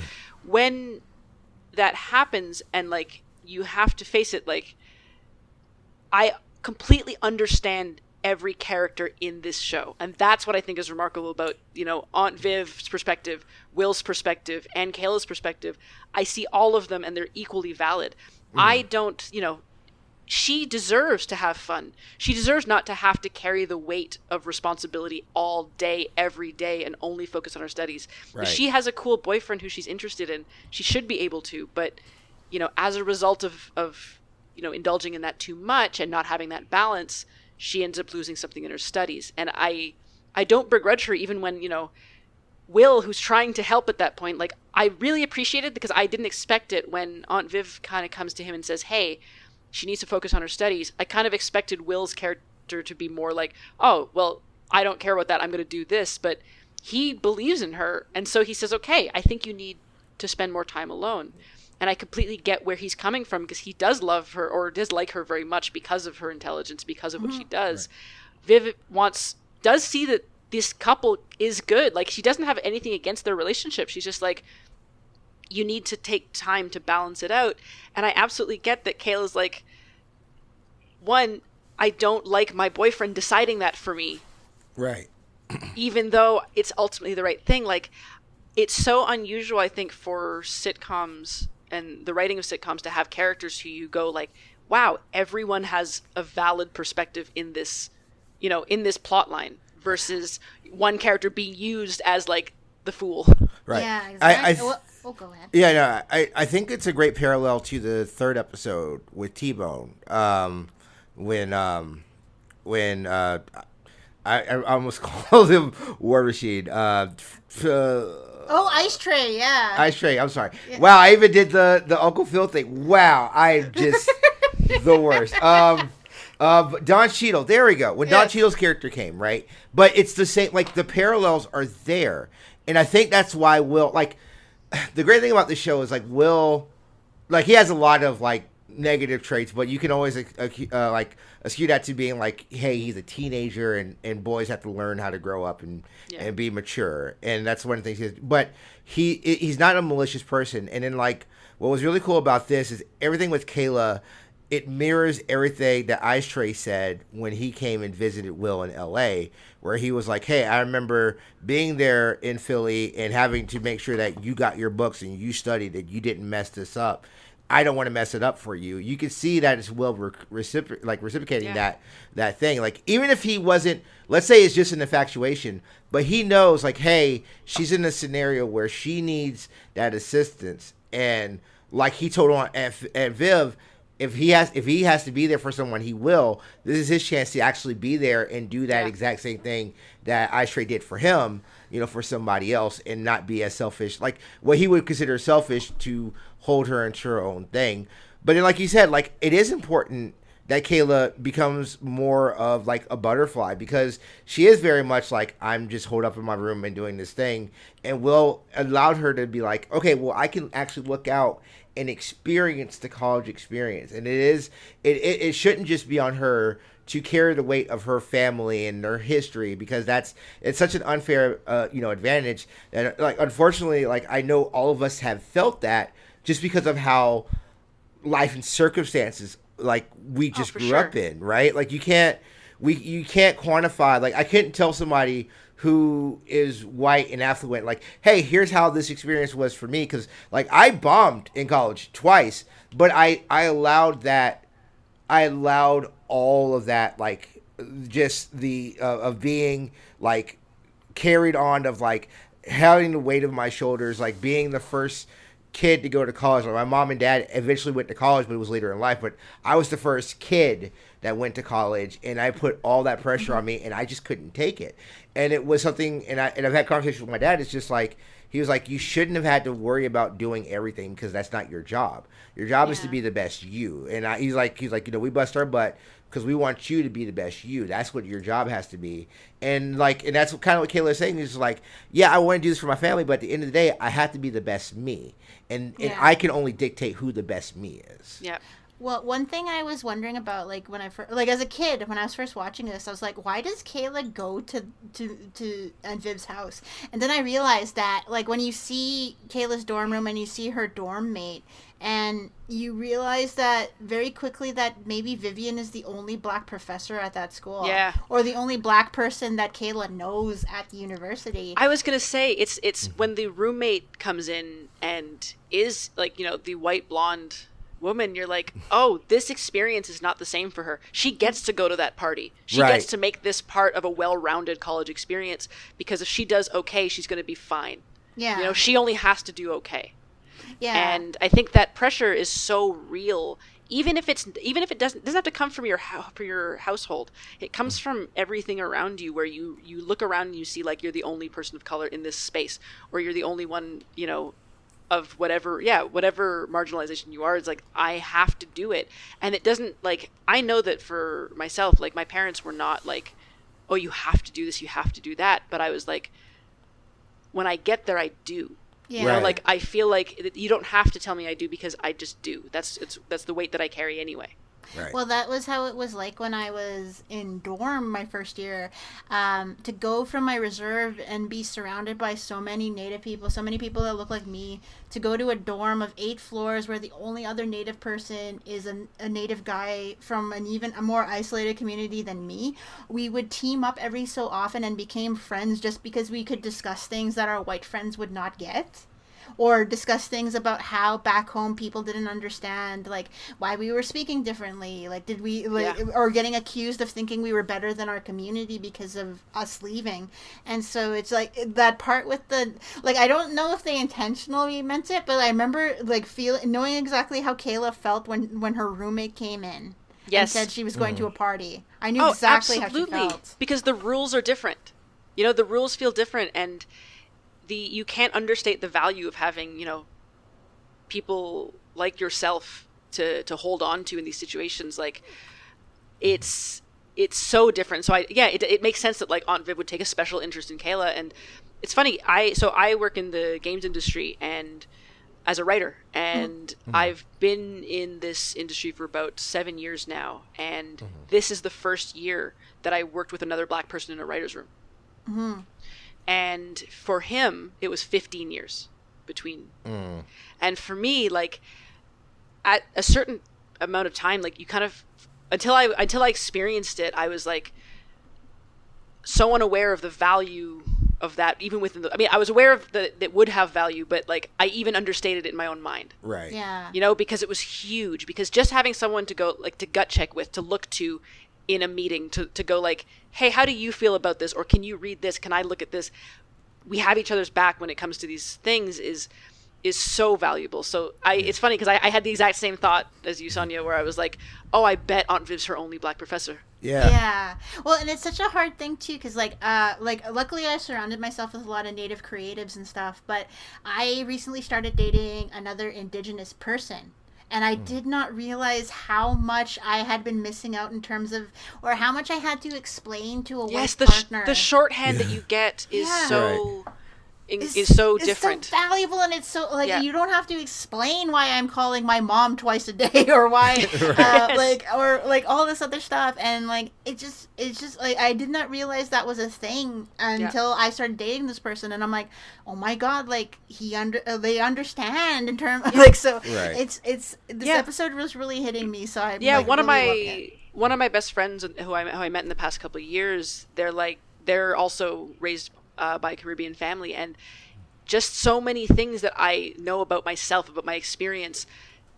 when that happens, and like you have to face it, like I completely understand every character in this show, and that's what I think is remarkable about, you know, Aunt Viv's perspective, Will's perspective, and Kayla's perspective. I see all of them and they're equally valid. I don't, you know, she deserves to have fun. She deserves not to have to carry the weight of responsibility all day, every day, and only focus on her studies. Right. If she has a cool boyfriend who she's interested in, she should be able to, but, you know, as a result of you know, indulging in that too much and not having that balance, she ends up losing something in her studies. And I don't begrudge her, even when, you know, Will, who's trying to help at that point, like, I really appreciate it, because I didn't expect it when Aunt Viv kind of comes to him and says, hey, she needs to focus on her studies. I kind of expected Will's character to be more like, oh, well, I don't care about that, I'm going to do this. But he believes in her, and so he says, okay, I think you need to spend more time alone. And I completely get where he's coming from, because he does love her, or does like her very much, because of her intelligence, because of what she does. Right. Viv does see that this couple is good. Like, she doesn't have anything against their relationship. She's just like, you need to take time to balance it out. And I absolutely get that Kayla's like, one, I don't like my boyfriend deciding that for me. Right. Even though it's ultimately the right thing. Like, it's so unusual, I think, for sitcoms and the writing of sitcoms to have characters who you go like, wow, everyone has a valid perspective in this, you know, in this plot line, versus one character being used as like the fool. Right. Yeah, exactly. Go ahead. Yeah, no, I think it's a great parallel to the third episode with T-Bone. When I almost called him War Machine. Ice Tray, yeah. Ice Tray, I'm sorry. Yeah. Wow, I even did the Uncle Phil thing. Wow, I'm just the worst. Don Cheadle, there we go. When Don Cheadle's character came, right? But it's the same, like, the parallels are there. And I think that's why Will, like, the great thing about this show is, like, Will, like, he has a lot of, like, negative traits, but you can always, like, askew that to being like, hey, he's a teenager, and boys have to learn how to grow up and be mature. And that's one of the things but he's not a malicious person. And then, like, what was really cool about this is everything with Kayla, it mirrors everything that Ice Tray said when he came and visited Will in L.A., where he was like, hey, I remember being there in Philly and having to make sure that you got your books and you studied, that you didn't mess this up. I don't want to mess it up for you. You can see that it's Will reciprocating that thing. Like, even if he wasn't, let's say it's just an infatuation, but he knows, like, hey, she's in a scenario where she needs that assistance. And like he told on Aunt Viv, if he has to be there for someone, he will. This is his chance to actually be there and do that exact same thing that Aishrey did for him, for somebody else, and not be as selfish, like what he would consider selfish, to hold her into her own thing. But then, like you said, like it is important that Kayla becomes more of like a butterfly, because she is very much like, I'm just holed up in my room and doing this thing, and Will allowed her to be like, okay, well, I can actually look out and experience the college experience. And it shouldn't just be on her to carry the weight of her family and their history, because it's such an unfair advantage. And like, unfortunately, like I know all of us have felt that just because of how life and circumstances like we just grew up in, right? Like you can't quantify. Like I couldn't tell somebody who is white and affluent, like, hey, here's how this experience was for me, because like I bombed in college twice, but I allowed all of that, like just the of being like carried on, of like having the weight of my shoulders, like being the first kid to go to college. Like my mom and dad eventually went to college, but it was later in life. But I was the first kid that went to college, and I put all that pressure on me, and I just couldn't take it. And it was something, and I've had conversations with my dad. It's just like, he was like, you shouldn't have had to worry about doing everything, because that's not your job. Your job is to be the best you. And he's like, we bust our butt because we want you to be the best you. That's what your job has to be. And that's kind of what Kayla is saying. Is like, yeah, I want to do this for my family, but at the end of the day, I have to be the best me. And I can only dictate who the best me is. Yeah. Well, one thing I was wondering about, like when I first, like as a kid, when I was first watching this, I was like, why does Kayla go to Aunt Viv's house? And then I realized that, like, when you see Kayla's dorm room and you see her dorm mate, and you realize that very quickly that maybe Vivian is the only black professor at that school. Yeah. Or the only black person that Kayla knows at the university. I was going to say, it's when the roommate comes in and is, like, the white blonde woman, you're like, oh, this experience is not the same for her. She gets to go to that party. She gets to make this part of a well-rounded college experience, because if she does okay, she's going to be fine. Yeah. She only has to do okay. Yeah. And I think that pressure is so real, even if it doesn't have to come from your household. It comes from everything around you, where you look around and you see like you're the only person of color in this space, or you're the only one, of whatever marginalization you are. It's like, I have to do it. And it doesn't, like, I know that for myself, like, my parents were not like, oh, you have to do this, you have to do that. But I was like, when I get there, I do. Yeah. Like, I feel like you don't have to tell me I do, because I just do. That's the weight that I carry anyway. Right. Well, that was how it was like when I was in dorm my first year. To go from my reserve and be surrounded by so many Native people, so many people that look like me, to go to a dorm of 8 floors where the only other Native person is a Native guy from a more isolated community than me. We would team up every so often and became friends just because we could discuss things that our white friends would not get. Or discuss things about how back home people didn't understand, like, why we were speaking differently. Like, did we, or getting accused of thinking we were better than our community because of us leaving. And so it's like that part with the, like, I don't know if they intentionally meant it, but I remember, like, knowing exactly how Kayla felt when her roommate came in. Yes. And said she was going to a party. I knew exactly how she felt. Because the rules are different. The rules feel different, and you can't understate the value of having, people like yourself to hold on to in these situations. Like, it's so different. So it makes sense that like Aunt Viv would take a special interest in Kayla. And it's funny, I work in the games industry and as a writer, and I've been in this industry for about 7 years now, and this is the first year that I worked with another black person in a writer's room. Mm-hmm. And for him, it was 15 years between. And for me, like, at a certain amount of time, like, you kind of, until I experienced it, I was like so unaware of the value of that, even within I was aware of that it would have value, but like I even understated it in my own mind. Right. Yeah. Because it was huge, because just having someone to go, like, to gut check with, to look to in a meeting, to go like, hey, how do you feel about this? Or can you read this? Can I look at this? We have each other's back when it comes to these things. is so valuable. So it's funny because I had the exact same thought as you, Sonya, where I was like, oh, I bet Aunt Viv's her only black professor. Yeah. Well, and it's such a hard thing too, because luckily I surrounded myself with a lot of Native creatives and stuff. But I recently started dating another Indigenous person, and I did not realize how much I had been missing out in terms of, or how much I had to explain to a white partner. The shorthand that you get is so. Right. Is so different. It's so valuable, and it's so you don't have to explain why I'm calling my mom twice a day, or why or all this other stuff, and it's just I did not realize that was a thing until I started dating this person, and I'm like, oh my god, they understand in terms it's this episode was really hitting me, so I one of my best friends who I met in the past couple of years, they're also raised by a Caribbean family, and just so many things that I know about myself, about my experience,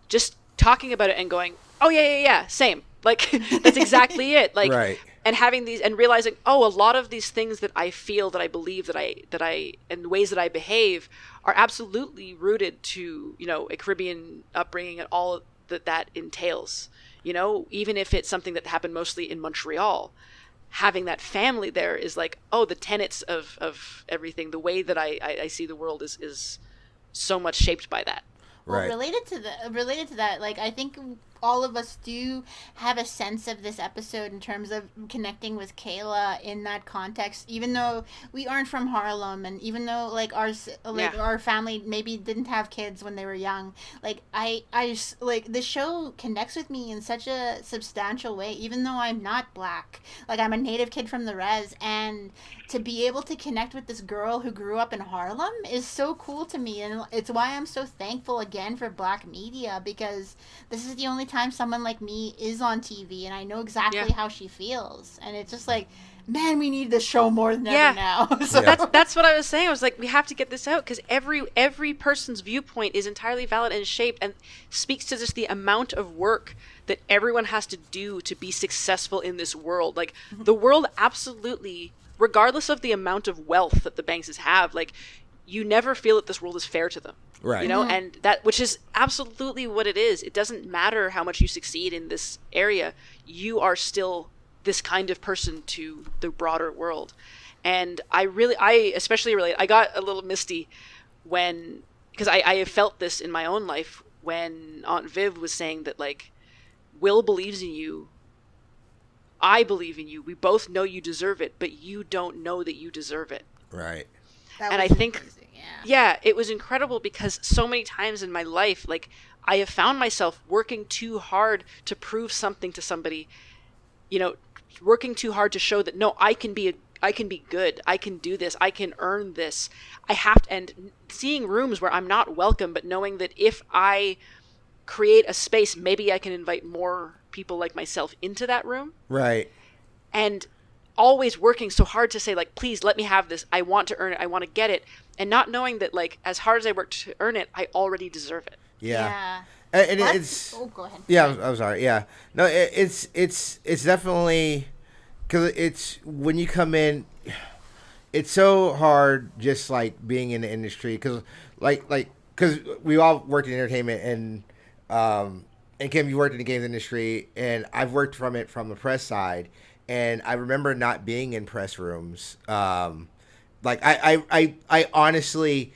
just talking about it and going, oh yeah, same. That's exactly it. Right. And having these and realizing, oh, a lot of these things that I feel, that I believe, that I and the ways that I behave are absolutely rooted to, a Caribbean upbringing and all that entails. Even if it's something that happened mostly in Montreal. Having that family there is the tenets of everything, the way that I see the world is so much shaped by that. Well, related to that, I think all of us do have a sense of this episode in terms of connecting with Kayla in that context, even though we aren't from Harlem, and even though our family maybe didn't have kids when they were young. I just the show connects with me in such a substantial way, even though I'm not black. I'm a native kid from the res, and to be able to connect with this girl who grew up in Harlem is so cool to me, and it's why I'm so thankful again for black media, because this is the only time someone like me is on TV, and I know exactly how she feels, and it's just man, we need this show more than ever now. So that's what I was saying. I was like, we have to get this out, because every person's viewpoint is entirely valid and shaped, and speaks to just the amount of work that everyone has to do to be successful in this world. The world absolutely, regardless of the amount of wealth that the Bankses have, you never feel that this world is fair to them. Right. And that, which is absolutely what it is. It doesn't matter how much you succeed in this area. You are still this kind of person to the broader world. And I especially relate. I got a little misty because I have felt this in my own life when Aunt Viv was saying that, Will believes in you. I believe in you. We both know you deserve it, but you don't know that you deserve it. Right. And I think, it was incredible, because so many times in my life, I have found myself working too hard to prove something to somebody, working too hard to show that, no, I can be good. I can do this. I can earn this. And seeing rooms where I'm not welcome, but knowing that if I create a space, maybe I can invite more people like myself into that room. Right. And always working so hard to say, please let me have this. I want to earn it. I want to get it. And not knowing that, as hard as I work to earn it, I already deserve it. Yeah. And it's... Oh, go ahead. Yeah, I'm sorry. Yeah. No, it's definitely... Because it's... When you come in... It's so hard just, being in the industry. Because, because we all worked in entertainment, and Kim, you worked in the games industry, and I've worked from the press side. And I remember not being in press rooms. I honestly,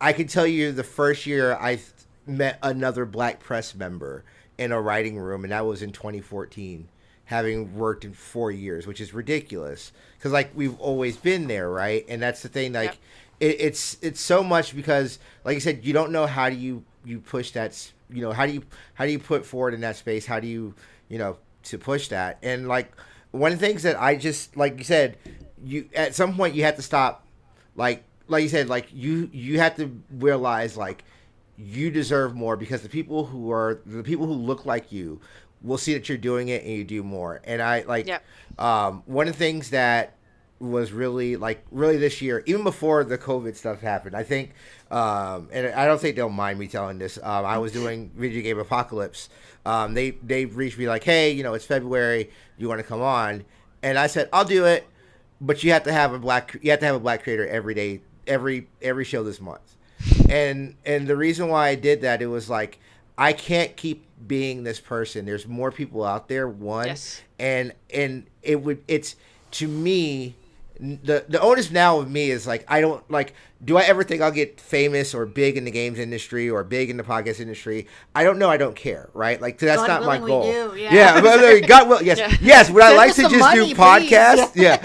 I can tell you the first year I met another black press member in a writing room, and that was in 2014, having worked in 4 years, which is ridiculous, because we've always been there, right? And that's the thing, it's so much, because like you said, you don't know how do you push that, how do you put forward in that space, how do you to push that, and one of the things that I just, like you said, you at some point you have to stop, like you said, you have to realize you deserve more, because the people who look like you will see that you're doing it and you do more. And one of the things that was really this year, even before the COVID stuff happened, I think, and I don't think they'll mind me telling this. I was doing Video Game Apocalypse. They reached me hey, it's February. You want to come on? And I said, I'll do it, but you have to have a black creator every day, every show this month. and the reason why I did that, it was like I can't keep being this person. There's more people out there. One, Yes. and it's to me. The onus now of me is like I don't like. Do I ever think I'll get famous or big in the games industry or big in the podcast industry? I don't know. I don't care. Right? Like that's God not my willing, goal. we do, yeah. But God will. Yes, Yeah. yes. Would I Send like us to some just money, do please. podcasts? Yeah.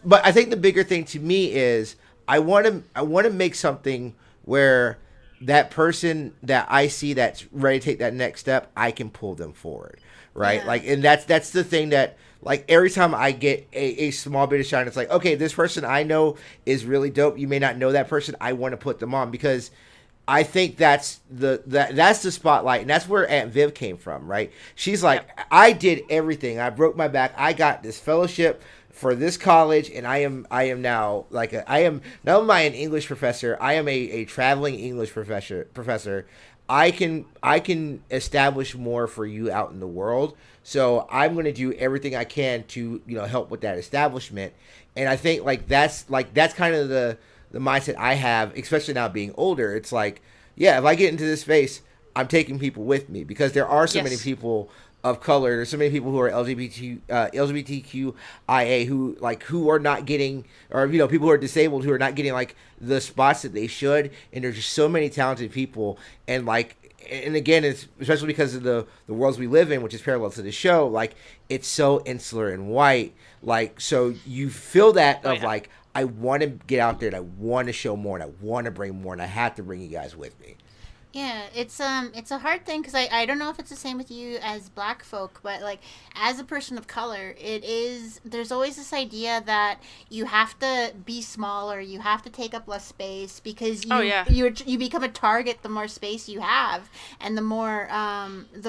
But I think the bigger thing to me is I want to make something where that person that I see that's ready to take that next step, I can pull them forward. Right? Yeah. Like, and that's the thing that. Like, every time I get a small bit of shine, it's like, okay, this person I know is really dope. You may not know that person. I want to put them on because I think that's the spotlight, and that's where Aunt Viv came from, right? She's like, I did everything. I broke my back. I got this fellowship for this college, and I am now like I am not only an English professor, I am a traveling English professor. I can establish more for you out in the world. So I'm going to do everything I can to, help with that establishment. And I think that's kind of the mindset I have, especially now being older. It's like, yeah, if I get into this space, I'm taking people with me because there are so many people of color. There's so many people who are LGBTQIA who are not getting, or people who are disabled who are not getting like the spots that they should. And there's just so many talented people, and again, it's especially because of the worlds we live in, which is parallel to the show. Like, it's so insular and white. Like, so you feel that like, I want to get out there and I want to show more and I want to bring more and I have to bring you guys with me. Yeah, it's a hard thing because I don't know if it's the same with you as black folk, but like as a person of color, there's always this idea that you have to be smaller, you have to take up less space because you become a target the more space you have and the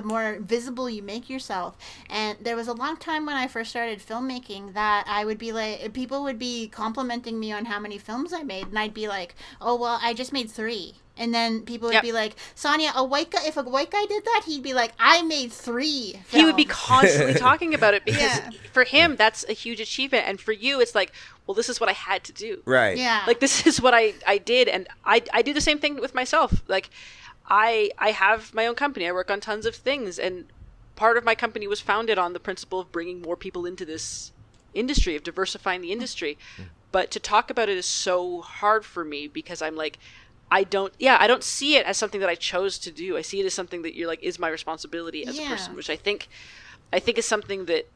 more visible you make yourself. And there was a long time when I first started filmmaking that I would be like, people would be complimenting me on how many films I made, and I'd be like, oh well, I just made 3. And then people would be like, Sonya, if a white guy did that, he'd be like, I made 3 films. He would be constantly talking about it because for him, that's a huge achievement. And for you, it's like, well, this is what I had to do. Right. Yeah. Like, this is what I did. And I do the same thing with myself. Like, I have my own company. I work on tons of things. And part of my company was founded on the principle of bringing more people into this industry, of diversifying the industry. But to talk about it is so hard for me because I'm like, I don't see it as something that I chose to do. I see it as something that you're like, is my responsibility as a person, which I think is something that,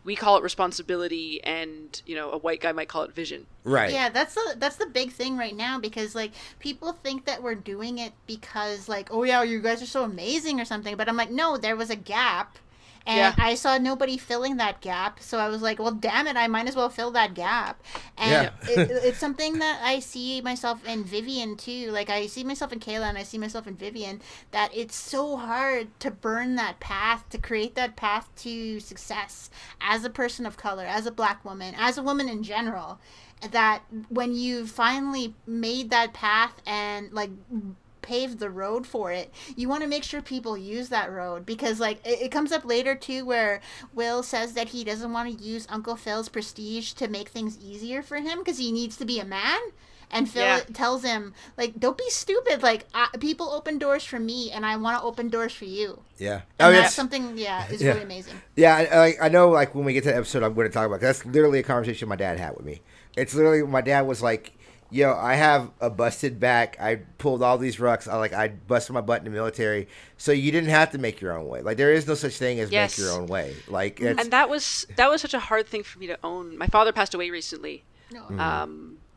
we call it responsibility and, a white guy might call it vision. Right. Yeah, that's the big thing right now because like people think that we're doing it because like, oh yeah, you guys are so amazing or something. But I'm like, no, there was a gap. And I saw nobody filling that gap. So I was like, well, damn it, I might as well fill that gap. And it's something that I see myself in Vivian, too. Like, I see myself in Kayla and I see myself in Vivian, that it's so hard to burn that path, to create that path to success as a person of color, as a black woman, as a woman in general. That when you finally made that path and, like, paved the road for it, you want to make sure people use that road because like it comes up later too where Will says that he doesn't want to use Uncle Phil's prestige to make things easier for him because he needs to be a man, and Phil tells him like, don't be stupid, like people open doors for me and I want to open doors for you. And that's something is really amazing. I know, like when we get to the episode I'm going to talk about, that's literally a conversation my dad had with me. It's literally, my dad was like, yo, I have a busted back. I pulled all these rucks. I busted my butt in the military. So you didn't have to make your own way. Like, there is no such thing as make your own way. Like, and that was such a hard thing for me to own. My father passed away recently,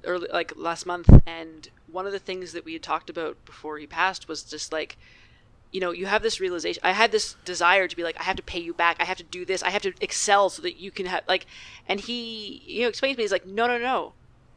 early, like last month. And one of the things that we had talked about before he passed was just like, you have this realization. I had this desire to be like, I have to pay you back. I have to do this. I have to excel so that you can have like. And he, explained to me, he's like, no.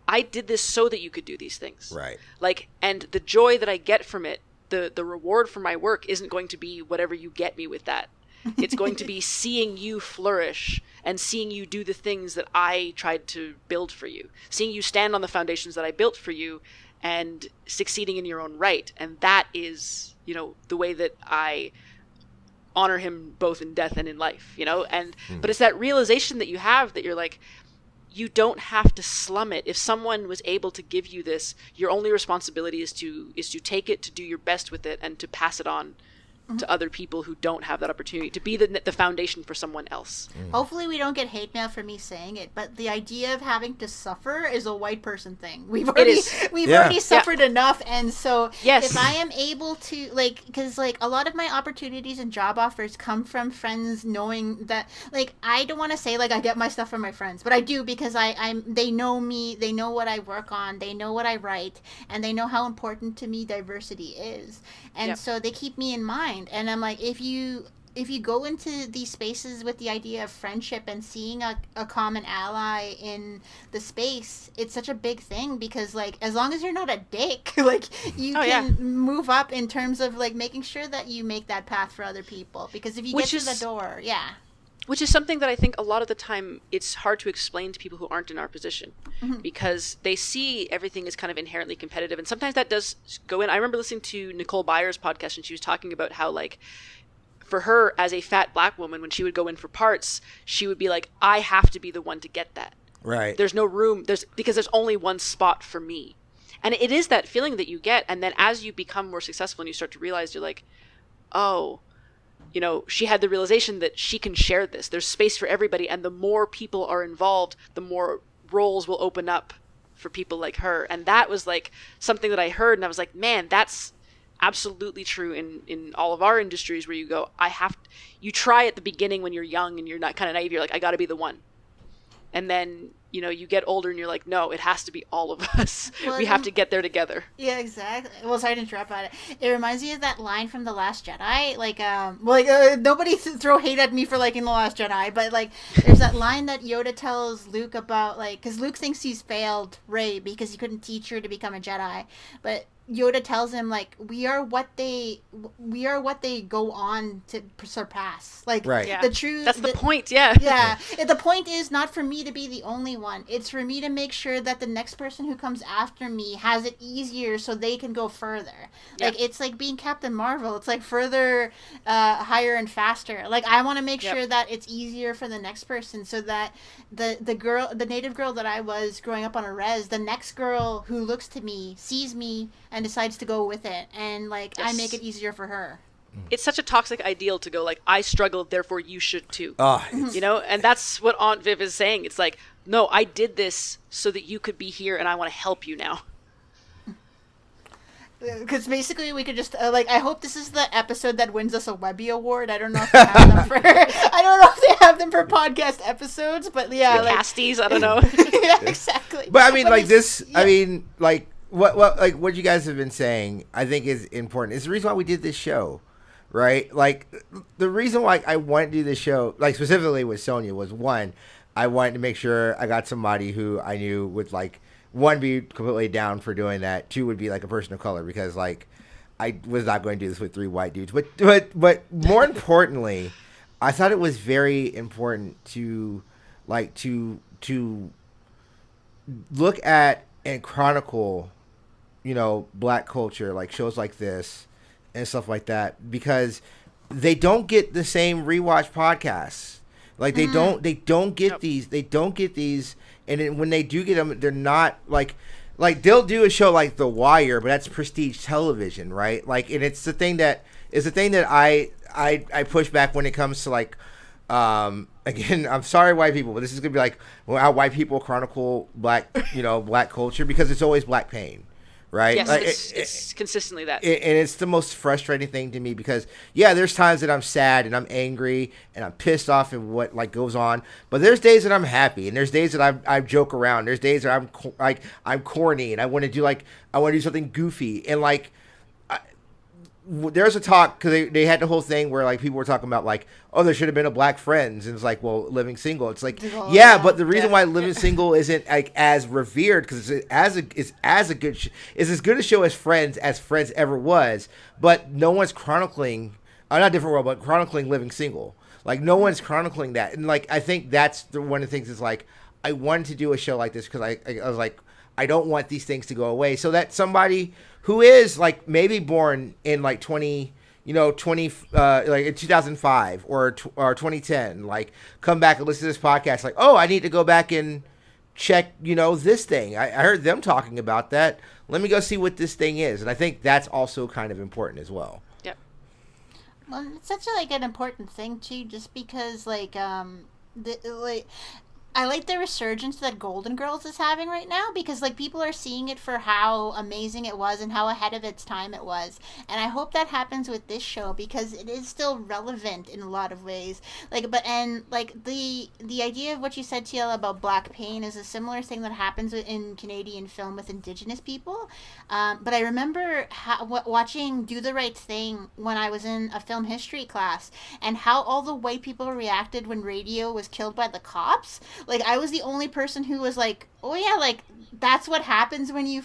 I did this so that you could do these things. Right. Like, and the joy that I get from it, the reward for my work isn't going to be whatever you get me with that. It's going to be seeing you flourish and seeing you do the things that I tried to build for you. Seeing you stand on the foundations that I built for you and succeeding in your own right. And that is, the way that I honor him both in death and in life, and, but it's that realization that you have that you're like, you don't have to slum it. If someone was able to give you this, your only responsibility is to take it, to do your best with it, and to pass it on to other people who don't have that opportunity, to be the foundation for someone else. Hopefully we don't get hate mail for me saying it, but the idea of having to suffer is a white person thing. We've already suffered enough, and so if I am able to, like, because like a lot of my opportunities and job offers come from friends knowing that, like, I don't want to say like I get my stuff from my friends, but I do, because they know me, they know what I work on, they know what I write, and they know how important to me diversity is, and so they keep me in mind. And I'm like, if you go into these spaces with the idea of friendship and seeing a common ally in the space, it's such a big thing, because like as long as you're not a dick, like you can move up in terms of like making sure that you make that path for other people, because if you get to the door, which is something that I think a lot of the time it's hard to explain to people who aren't in our position, because they see everything as kind of inherently competitive. And sometimes that does go in. I remember listening to Nicole Byer's podcast, and she was talking about how, like, for her as a fat black woman, when she would go in for parts, she would be like, I have to be the one to get that. Right. There's no room. Because there's only one spot for me. And it is that feeling that you get. And then as you become more successful and you start to realize, you're like, oh, you know, she had the realization that she can share this. There's space for everybody. And the more people are involved, the more roles will open up for people like her. And that was like something that I heard. And I was like, man, that's absolutely true in all of our industries, where you go, you try at the beginning when you're young and you're not kind of naive. You're like, I got to be the one. And then, you know, you get older and you're like, no, it has to be all of us. Well, we have to get there together. Yeah, exactly. Well, sorry to interrupt on it. It reminds me of that line from The Last Jedi. Like, nobody throw hate at me for liking The Last Jedi, but like, there's that line that Yoda tells Luke about, like, because Luke thinks he's failed Rey because he couldn't teach her to become a Jedi, but Yoda tells him, like, we are what they go on to surpass. Like, the true. That's the point. Yeah. Yeah. The point is not for me to be the only one. It's for me to make sure that the next person who comes after me has it easier, so they can go further. Like, it's like being Captain Marvel. It's like further, higher and faster. Like, I want to make sure that it's easier for the next person, so that the native girl that I was growing up on a res, the next girl who looks to me sees me and decides to go with it, and like I make it easier for her. It's such a toxic ideal to go like, I struggled, therefore you should too. You know, and that's what Aunt Viv is saying. It's like, no, I did this so that you could be here, and I want to help you now. Because basically we could just I hope this is the episode that wins us a Webby Award. I don't know if they have them for podcast episodes, but yeah, the casties, I don't know. Yeah, exactly. But I mean, like this. Yeah. I mean, like what you guys have been saying, I think is important. It's the reason why we did this show, right? Like the reason why I wanted to do this show, like specifically with Sonya, was one, I wanted to make sure I got somebody who I knew would like, one, be completely down for doing that. Two, would be like a person of color, because like I was not going to do this with three white dudes. But more importantly, I thought it was very important to like to look at and chronicle, you know, black culture, like shows like this and stuff like that, because they don't get the same rewatch podcasts. Like they don't get these. They don't get these. And then when they do get them, they're not like they'll do a show like The Wire, but that's prestige television, right? Like, and it's the thing that I push back when it comes to like, again, I'm sorry, white people, but this is gonna be like, well, how white people chronicle black culture, because it's always black pain, right? Yes, like, it's consistently that. And it's the most frustrating thing to me, because yeah, there's times that I'm sad and I'm angry and I'm pissed off at what like goes on, but there's days that I'm happy, and there's days that I joke around. There's days that I'm corny and I want to do something goofy, and like there's a talk, because they had the whole thing where like people were talking about like, oh, there should have been a Black Friends, and it's like, well, Living Single. It's like, but the reason why Living Single isn't like as revered, because it's as good a show as Friends ever was, but no one's chronicling, not Different World, but chronicling Living Single. Like no one's chronicling that, and like I think that's one of the things is like I wanted to do a show like this because I was like, I don't want these things to go away, so that somebody who is like maybe born in like 20 like in 2005 or 2010, like come back and listen to this podcast, like, oh, I need to go back and check, this thing. I heard them talking about that. Let me go see what this thing is. And I think that's also kind of important as well. Yep. Well, it's such an important thing too, just because I like the resurgence that Golden Girls is having right now, because people are seeing it for how amazing it was and how ahead of its time it was. And I hope that happens with this show, because it is still relevant in a lot of ways. The idea of what you said, TL, about black pain is a similar thing that happens in Canadian film with Indigenous people. But I remember watching Do the Right Thing when I was in a film history class, and how all the white people reacted when Radio was killed by the cops. I was the only person who was like, oh yeah, that's what happens when you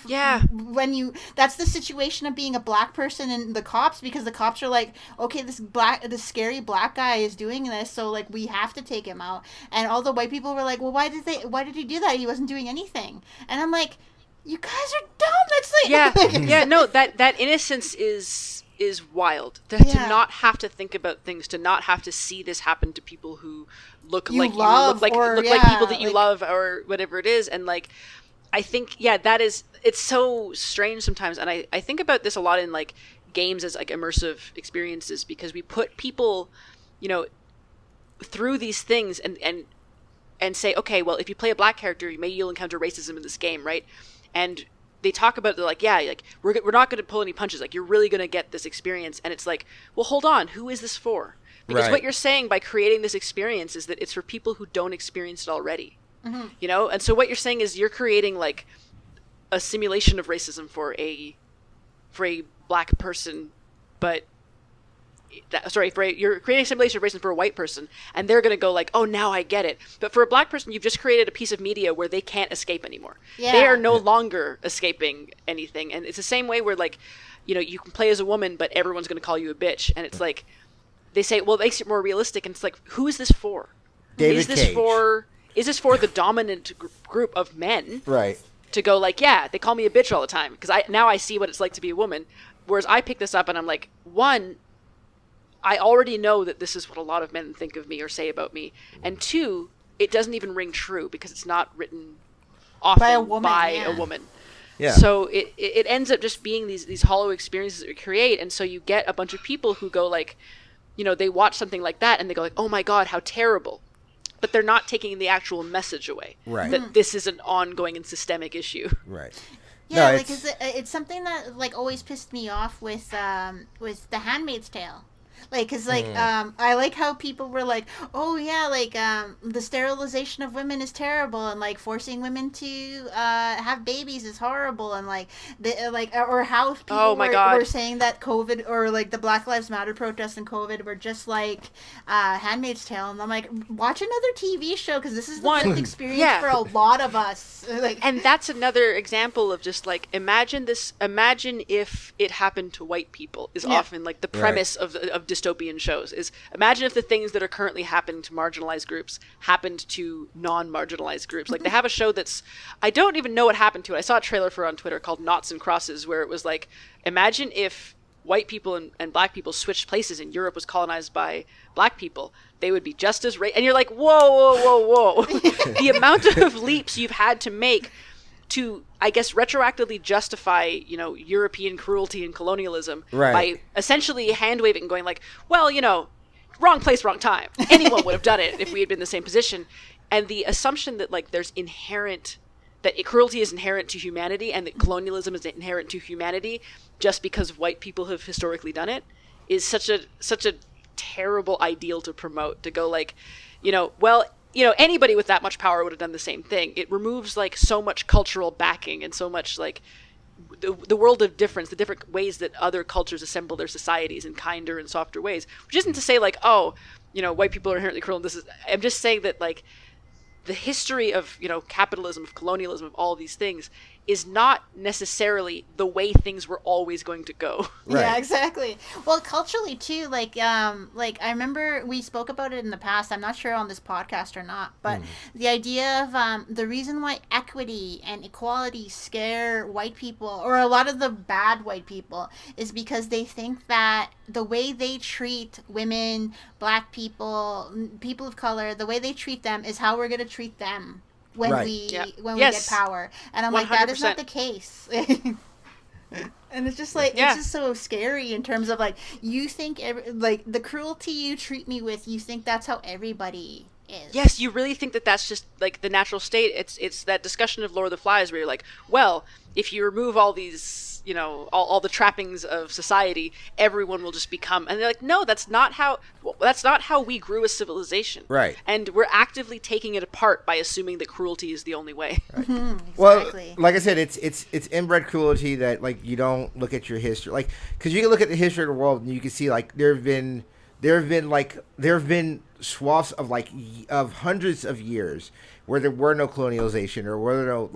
that's the situation of being a black person and the cops, because the cops are like, okay, this scary black guy is doing this, so we have to take him out. And all the white people were like, well, why did he do that? He wasn't doing anything. And I'm like, you guys are dumb. That's no, that innocence is wild. To not have to think about things, to not have to see this happen to people who look like people that you love or whatever it is. And I think, it's so strange sometimes. And I think about this a lot in games as immersive experiences, because we put people, through these things and say, okay, well, if you play a black character, maybe you'll encounter racism in this game, right? And they talk about, we're not going to pull any punches. You're really going to get this experience. And it's well, hold on, who is this for? Because what you're saying by creating this experience is that it's for people who don't experience it already. Mm-hmm. And so what you're saying is you're creating a simulation of racism for a black person, but you're creating a simulation of racism for a white person, and they're going to go oh, now I get it. But for a black person, you've just created a piece of media where they can't escape anymore. Yeah. They are no longer escaping anything. And it's the same way where you can play as a woman, but everyone's going to call you a bitch. And it's they say, well, it makes it more realistic. And it's who is this for? David Cage. Is this for the dominant group of men? Right. To go they call me a bitch all the time, because now I see what it's like to be a woman. Whereas I pick this up and I'm one, I already know that this is what a lot of men think of me or say about me. And two, it doesn't even ring true, because it's not written often by a woman. Yeah. So it ends up just being these hollow experiences that we create. And so you get a bunch of people who go they watch something like that and they go oh my God, how terrible. But they're not taking the actual message away. Right. That this is an ongoing and systemic issue. Right. Yeah, no, it's something that always pissed me off with The Handmaid's Tale. I like how people were oh yeah, the sterilization of women is terrible, and forcing women to have babies is horrible, and or how people were saying that COVID or the Black Lives Matter protests and COVID were just Handmaid's Tale, and I'm watch another TV show, because this is the lived experience for a lot of us. And that's another example of just imagine if it happened to white people is often the premise of dystopian shows is imagine if the things that are currently happening to marginalized groups happened to non-marginalized groups. They have a show that's, I don't even know what happened to it. I saw a trailer for it on Twitter called Knots and Crosses, where it was imagine if white people and black people switched places and Europe was colonized by black people. They would be just as and you're whoa. The amount of leaps you've had to make to, I guess, retroactively justify, European cruelty and colonialism by essentially hand-waving and going wrong place, wrong time. Anyone would have done it if we had been in the same position. And the assumption that, there's that cruelty is inherent to humanity and that colonialism is inherent to humanity just because white people have historically done it is such a terrible ideal to promote, to go anybody with that much power would have done the same thing. It removes so much cultural backing and so much the world of difference, the different ways that other cultures assemble their societies in kinder and softer ways. Which isn't to say white people are inherently cruel. I'm just saying that the history of capitalism, of colonialism, of all these things is not necessarily the way things were always going to go. Right. Yeah, exactly. Well, culturally too, I remember we spoke about it in the past. I'm not sure on this podcast or not, but the idea of the reason why equity and equality scare white people, or a lot of the bad white people, is because they think that the way they treat women, black people, people of color, the way they treat them is how we're going to treat them. when Right. we Yep. when we Yes. get power. And I'm like, that is not 100%. the case. And it's just like it's just so scary in terms of like you think like the cruelty you treat me with, you think that's how everybody is. Yes, you really think that that's just like the natural state. It's that discussion of Lord of the Flies where you're like, well, if you remove all these, you know, all the trappings of society, everyone will just become. And they're like, no, that's not how we grew a civilization. Right. And we're actively taking it apart by assuming that cruelty is the only way. Right. Exactly. Well, like I said, it's inbred cruelty that like you don't look at your history, like because you can look at the history of the world and you can see like there have been swaths of of hundreds of years where there were no colonialization or where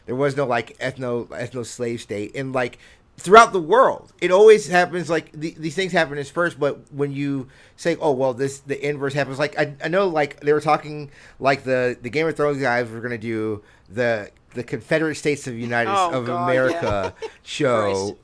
there was no like ethno slave state, and like throughout the world it always happens like these things happen as first, but when you say, oh well, the inverse happens, like I know like they were talking like the Game of Thrones guys were going to do the Confederate States of America show,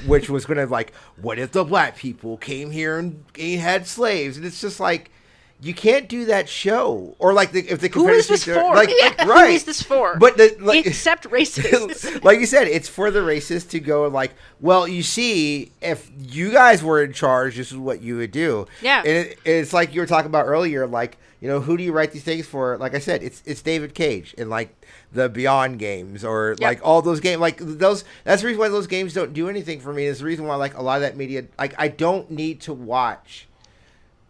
which was going to like, what if the black people came here and had slaves? And it's just like, you can't do that show. Or like if the Who is this Confederacy, for? right? Who is this for? But except racists. like you said, it's for the racists to go like, well, you see, if you guys were in charge, this is what you would do. Yeah. And it's like you were talking about earlier, like, you know, who do you write these things for? Like I said, it's David Cage and like the Beyond games or like all those games, like those. That's the reason why those games don't do anything for me. Is the reason why like a lot of that media, like I don't need to watch.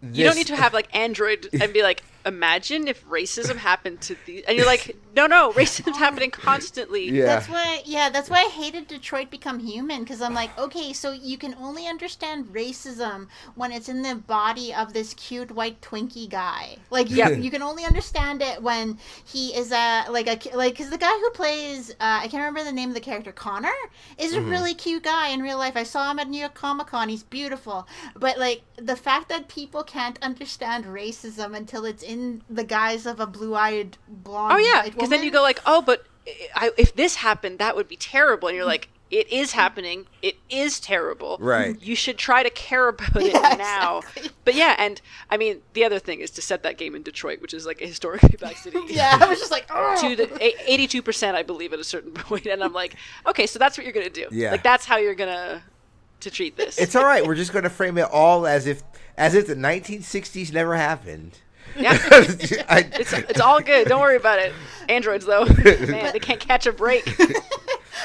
You don't need to have like Android and be like, imagine if racism happened to these, and you're like, no, racism's happening constantly. Yeah. That's why I hated Detroit Become Human, because I'm like, okay, so you can only understand racism when it's in the body of this cute white Twinkie guy. Like, you can only understand it when he is because the guy who plays I can't remember the name of the character, Connor, is a really cute guy in real life. I saw him at New York Comic Con. He's beautiful, but like the fact that people can't understand racism until it's in the guise of a blue-eyed blonde. Oh yeah, because because then you go like, oh, but if this happened, that would be terrible, and you're like, it is happening. It is terrible. Right. You should try to care about it now. Exactly. But yeah, and I mean, the other thing is to set that game in Detroit, which is like a historically black city. Yeah, I was just like, oh. To the 82%, I believe, at a certain point, and I'm like, okay, so that's what you're gonna do. Yeah. Like that's how you're gonna to treat this. It's all right. We're just going to frame it all as if the 1960s never happened. Yeah. It's all good. Don't worry about it. Androids, though, man, they can't catch a break.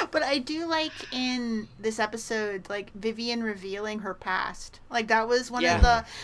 But I do like in this episode, like Vivian revealing her past. Like that was one of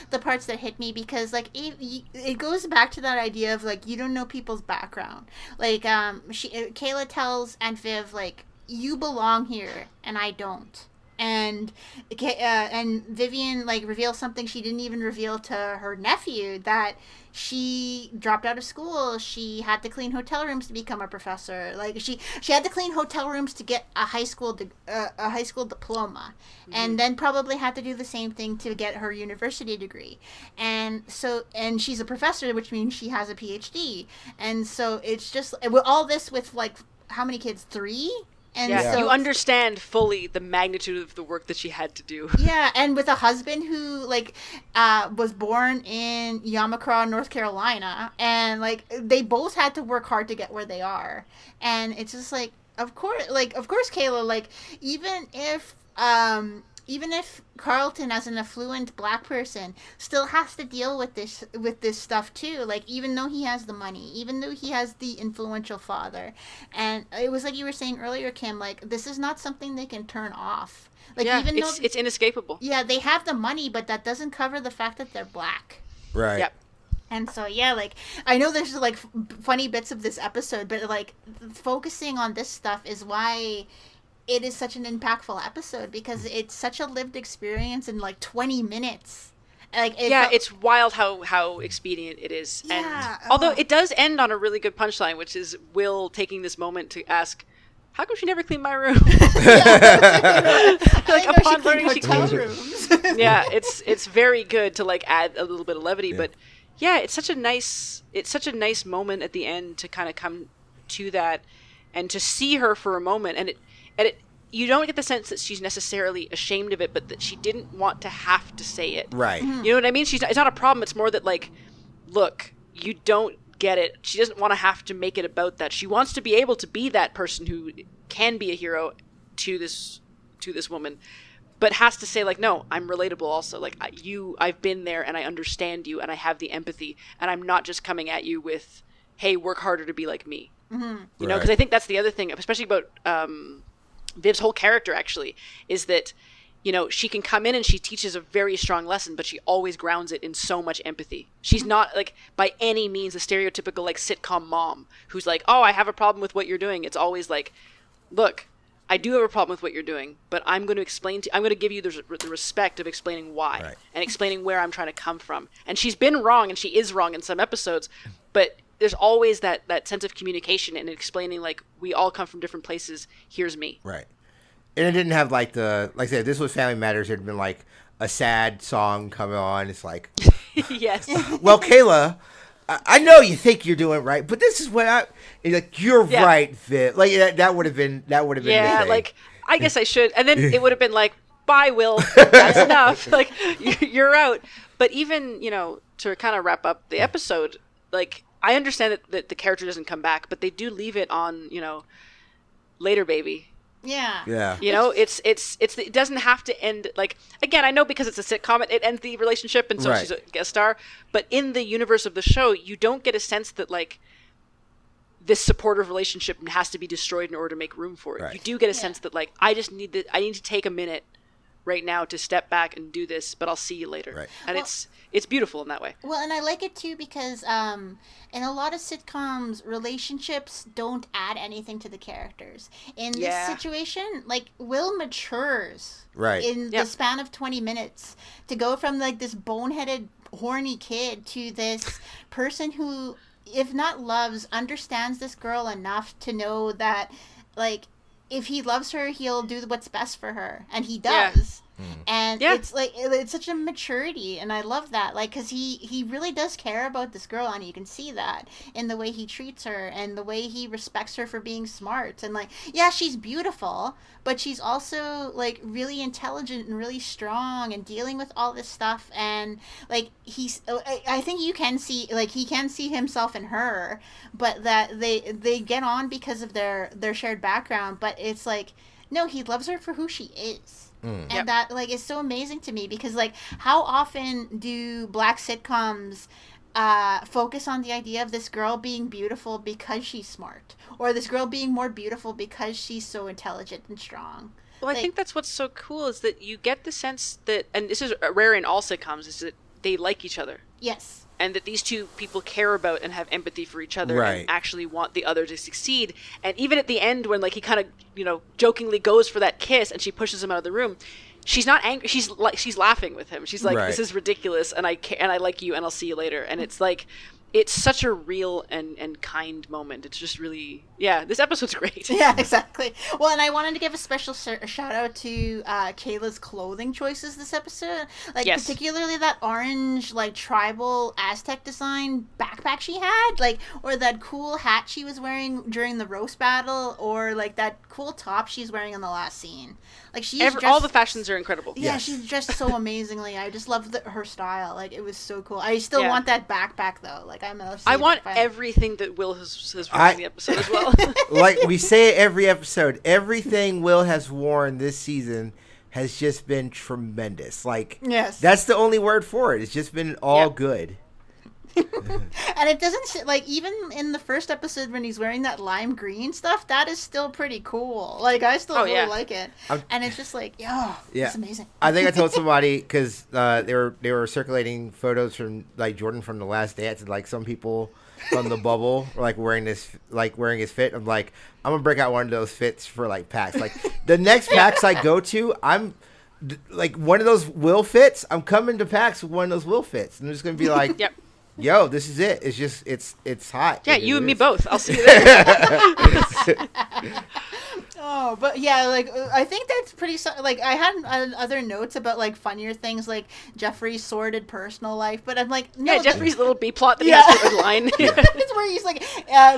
the parts that hit me, because like it goes back to that idea of like you don't know people's background. Like Kayla tells Aunt Viv like, you belong here and I don't. And Vivian like reveals something she didn't even reveal to her nephew, that she dropped out of school. She had to clean hotel rooms to become a professor. Like she had to clean hotel rooms to get a high school diploma, and then probably had to do the same thing to get her university degree. And she's a professor, which means she has a PhD. And so it's just all this with like how many kids? 3. And so, you understand fully the magnitude of the work that she had to do. Yeah, and with a husband who like was born in Yamacraw, North Carolina, and like they both had to work hard to get where they are. And it's just like, of course, Kayla, like even if Carlton, as an affluent black person, still has to deal with this stuff too. Like, even though he has the money, even though he has the influential father, and it was like you were saying earlier, Kim. Like, this is not something they can turn off. Like, even though it's inescapable. Yeah, they have the money, but that doesn't cover the fact that they're black. Right. Yep. And so, yeah, like, I know there's, like, funny bits of this episode, but, like, focusing on this stuff is why it is such an impactful episode, because it's such a lived experience in, like, 20 minutes. Like, it's wild how expedient it is. Yeah. And although it does end on a really good punchline, which is Will taking this moment to ask, how come she never cleaned my room? Like, upon learning she cleaned rooms. Yeah, it's very good to, like, add a little bit of levity, but yeah, it's such a nice moment at the end to kind of come to that and to see her for a moment, and it you don't get the sense that she's necessarily ashamed of it, but that she didn't want to have to say it. Right. You know what I mean? It's not a problem. It's more that, like, look, you don't get it. She doesn't want to have to make it about that. She wants to be able to be that person who can be a hero to this woman, but has to say, like, no, I'm relatable also. Like, I've been there and I understand you and I have the empathy, and I'm not just coming at you with, hey, work harder to be like me. Mm-hmm. You know, because I think that's the other thing, especially about Viv's whole character, actually, is that, you know, she can come in and she teaches a very strong lesson, but she always grounds it in so much empathy. She's not, like, by any means a stereotypical, like, sitcom mom who's like, oh, I have a problem with what you're doing. It's always like, look, I do have a problem with what you're doing, but I'm going to give you the respect of explaining why and explaining where I'm trying to come from. And she's been wrong, and she is wrong in some episodes, but there's always that sense of communication and explaining, like, we all come from different places. Here's me. Right. And it didn't have, like I said, this was Family Matters. There'd been, like, a sad song coming on. It's like, yes. Well, Kayla, I know you think you're doing right, but this is what you're right, Viv. Like, that would have been yeah, like, I guess I should. And then it would have been like, bye, Will. That's enough. Like, you're out. But even, you know, to kind of wrap up the episode, like, I understand that the character doesn't come back, but they do leave it on, you know, later, baby. Yeah. Yeah. You know, it doesn't have to end, like, again, I know because it's a sitcom, it ends the relationship, and so she's a guest star, but in the universe of the show, you don't get a sense that, like, this supportive relationship has to be destroyed in order to make room for it. Right. You do get a sense that, like, I need to take a minute right now to step back and do this, but I'll see you later. Right. And it's beautiful in that way. Well, and I like it too because in a lot of sitcoms, relationships don't add anything to the characters. In this situation, like, Will matures in the span of 20 minutes to go from, like, this boneheaded, horny kid to this person who, if not loves, understands this girl enough to know that, like, if he loves her, he'll do what's best for her. And he does. Yeah. And it's like, it's such a maturity, and I love that, like, because he really does care about this girl, and you can see that in the way he treats her and the way he respects her for being smart. And, like, yeah, she's beautiful, but she's also, like, really intelligent and really strong and dealing with all this stuff. And, like, I think you can see, like, he can see himself in her, but that they get on because of their shared background. But it's like, no, he loves her for who she is. And that, like, is so amazing to me because, like, how often do black sitcoms focus on the idea of this girl being beautiful because she's smart, or this girl being more beautiful because she's so intelligent and strong? Well, I think that's what's so cool is that you get the sense that, and this is rare in all sitcoms, is that they like each other. Yes. And that these two people care about and have empathy for each other and actually want the other to succeed. And even at the end when, like, he kind of, you know, jokingly goes for that kiss and she pushes him out of the room, she's not angry. She's laughing with him. She's like, this is ridiculous, and I like you, and I'll see you later. And it's like, it's such a real and kind moment. It's just really, this episode's great. Yeah, exactly. Well, and I wanted to give a special shout out to Kayla's clothing choices this episode. Like, particularly that orange, like, tribal Aztec design backpack she had, like, or that cool hat she was wearing during the roast battle, or, like, that cool top she's wearing in the last scene. Like, all the fashions are incredible. Yeah, she's dressed so amazingly. I just love her style. Like, it was so cool. I still want that backpack though. Like, I want everything that Will has worn in the episode as well. Like we say it every episode, everything Will has worn this season has just been tremendous. Like, that's the only word for it. It's just been all good. And it doesn't, like, even in the first episode when he's wearing that lime green stuff, that is still pretty cool. Like, I still really like it. And it's just like, it's amazing. I think I told somebody, because they were circulating photos from, like, Jordan from The Last Dance, and, like, some people from the bubble were, like, wearing his fit. I'm like, I'm gonna break out one of those fits for, like, PAX. Like, the next PAX I go to, I'm like, one of those Will fits. I'm coming to PAX with one of those Will fits. I'm just gonna be like, yo, this is it. It's just, it's hot. Yeah, you and me both. I'll see you there. Oh, but yeah, like I think that's pretty. Like I had other notes about like funnier things, like Jeffrey's sordid personal life. But I'm like, no, Jeffrey's little B plot that he Yeah. has to line. It's where he's like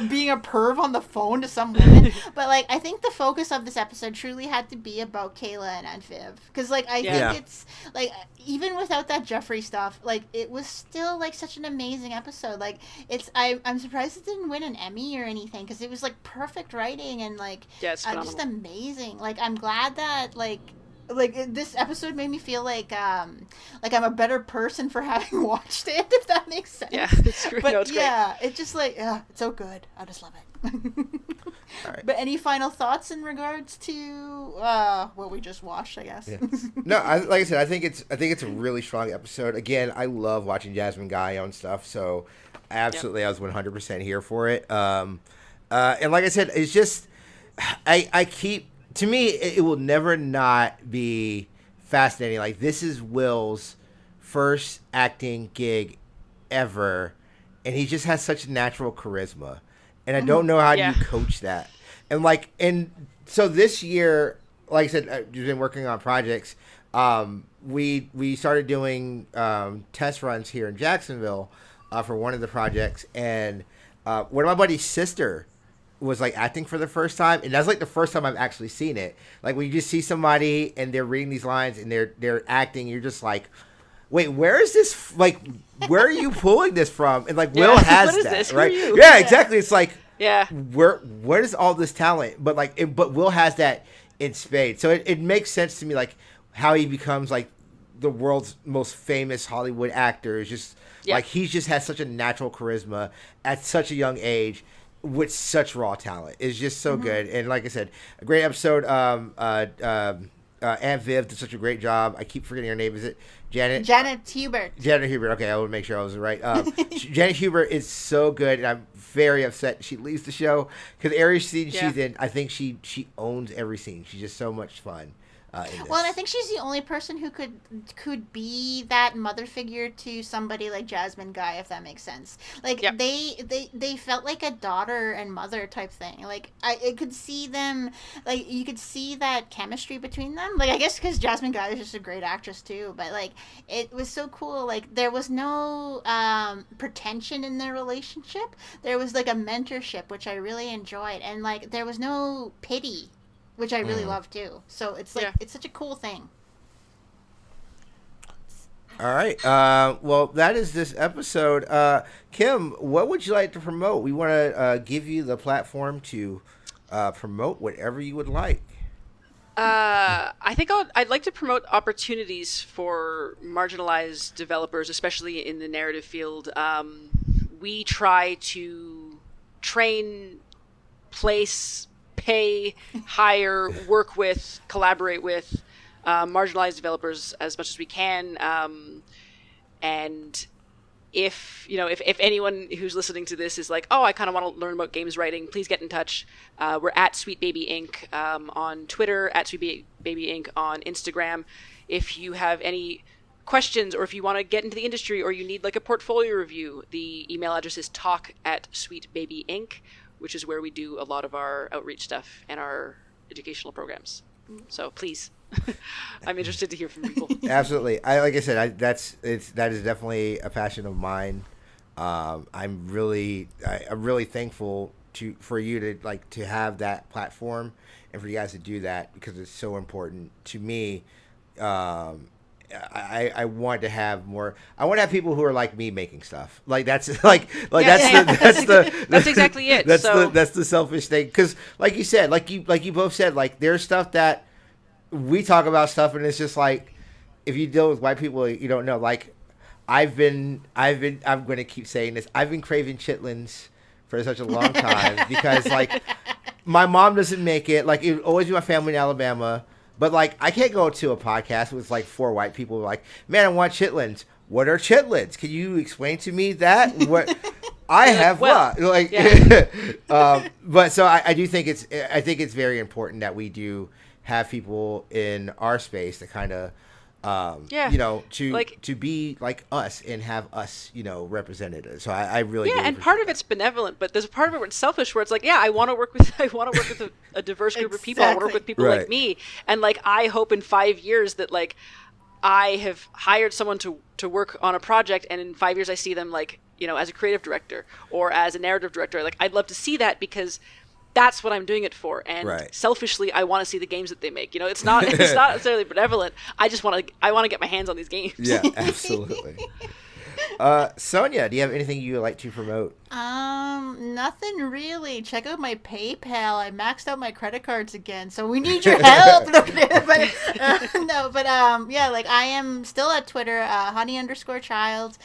being a perv on the phone to some woman. But like, I think the focus of this episode truly had to be about Kayla and Aunt Viv, because like I think it's like even without that Jeffrey stuff, like it was still like such an amazing episode. Like I'm surprised it didn't win an Emmy or anything, because it was like perfect writing and like it's phenomenal. just amazing. Like I'm glad that this episode made me feel like I'm a better person for having watched it, if that makes sense. Yeah, it's great. But it's great. it's just like it's so good. I just love it. All right. But any final thoughts in regards to what we just watched? I guess. Yeah. No, like I said, I think it's a really strong episode. Again, I love watching Jasmine Guy on stuff, so absolutely, I was 100% here for it. And like I said, it's just I keep. To me, it will never not be fascinating. Like, this is Will's first acting gig ever, and he just has such natural charisma. And I don't know how you coach that. And so this year, like I said, I've been working on projects. We started doing test runs here in Jacksonville for one of the projects, and one of my buddy's sister was like acting for the first time, and that's like the first time I've actually seen it. Like when you just see somebody and they're reading these lines and they're acting, you're just like, wait, where is this? Like, where are you pulling this from? And like Will has what is that, this? right? Who are you? Yeah, exactly. It's like, where is all this talent? But like, but Will has that in spades. So it makes sense to me, like how he becomes like the world's most famous Hollywood actor. Is just like he just has such a natural charisma at such a young age, with such raw talent. It's just so good. And like I said, a great episode. Aunt Viv did such a great job. I keep forgetting her name. Is it Janet? Janet Hubert. Janet Hubert. Okay, I would make sure I was right. Janet Hubert is so good, and I'm very upset she leaves the show, because every scene she's in, I think she owns every scene. She's just so much fun. In this. Well, and I think she's the only person who could be that mother figure to somebody like Jasmine Guy, if that makes sense. Like they felt like a daughter and mother type thing. Like I could see them, like you could see that chemistry between them. Like I guess because Jasmine Guy is just a great actress too. But like it was so cool. Like there was no pretension in their relationship. There was like a mentorship, which I really enjoyed, and like there was no pity, which I really love too. So it's like it's such a cool thing. All right. Well, that is this episode. Kim, what would you like to promote? We want to give you the platform to promote whatever you would like. I think I'd like to promote opportunities for marginalized developers, especially in the narrative field. We try to train, place, pay, hire, work with, collaborate with marginalized developers as much as we can. And if anyone who's listening to this is like, oh, I kind of want to learn about games writing, please get in touch. We're at Sweet Baby Inc. On Twitter, at Sweet Baby Inc. on Instagram. If you have any questions, or if you want to get into the industry, or you need like a portfolio review, the email address is talk@sweetbabyinc, which is where we do a lot of our outreach stuff and our educational programs. So please, I'm interested to hear from people. Absolutely. Like I said, that is definitely a passion of mine. I'm really thankful for you to have that platform, and for you guys to do that, because it's so important to me. I want to have more. I want to have people who are like me making stuff. Like that's that's exactly it. That's the selfish thing. Because like you said, like you both said, like there's stuff that we talk about stuff, and it's just like, if you deal with white people, you don't know. Like I'm going to keep saying this. I've been craving chitlins for such a long time because like my mom doesn't make it. Like it would always be my family in Alabama. But, like, I can't go to a podcast with, like, 4 white people like, man, I want chitlins. What are chitlins? Can you explain to me that? What I have what? Like, but so I do think it's very important that we do have people in our space that kind of Yeah. You know, Like- to be like us and have us, you know, represented. So I really do Yeah, and appreciate part of that. it's benevolent, but there's a part of it where it's selfish, where it's like, yeah, I want to work with a diverse group of people. I want to work with people Right. like me, and like I hope in 5 years that like I have hired someone to work on a project, and in 5 years I see them like, you know, as a creative director or as a narrative director. Like I'd love to see that, because that's what I'm doing it for. And Right. selfishly, I want to see the games that they make. You know, it's not necessarily benevolent. I want to get my hands on these games. Yeah, absolutely. Sonya, do you have anything you would like to promote? Nothing really. Check out my PayPal. I maxed out my credit cards again, so we need your help. Yeah, like I am still at Twitter, honey_child,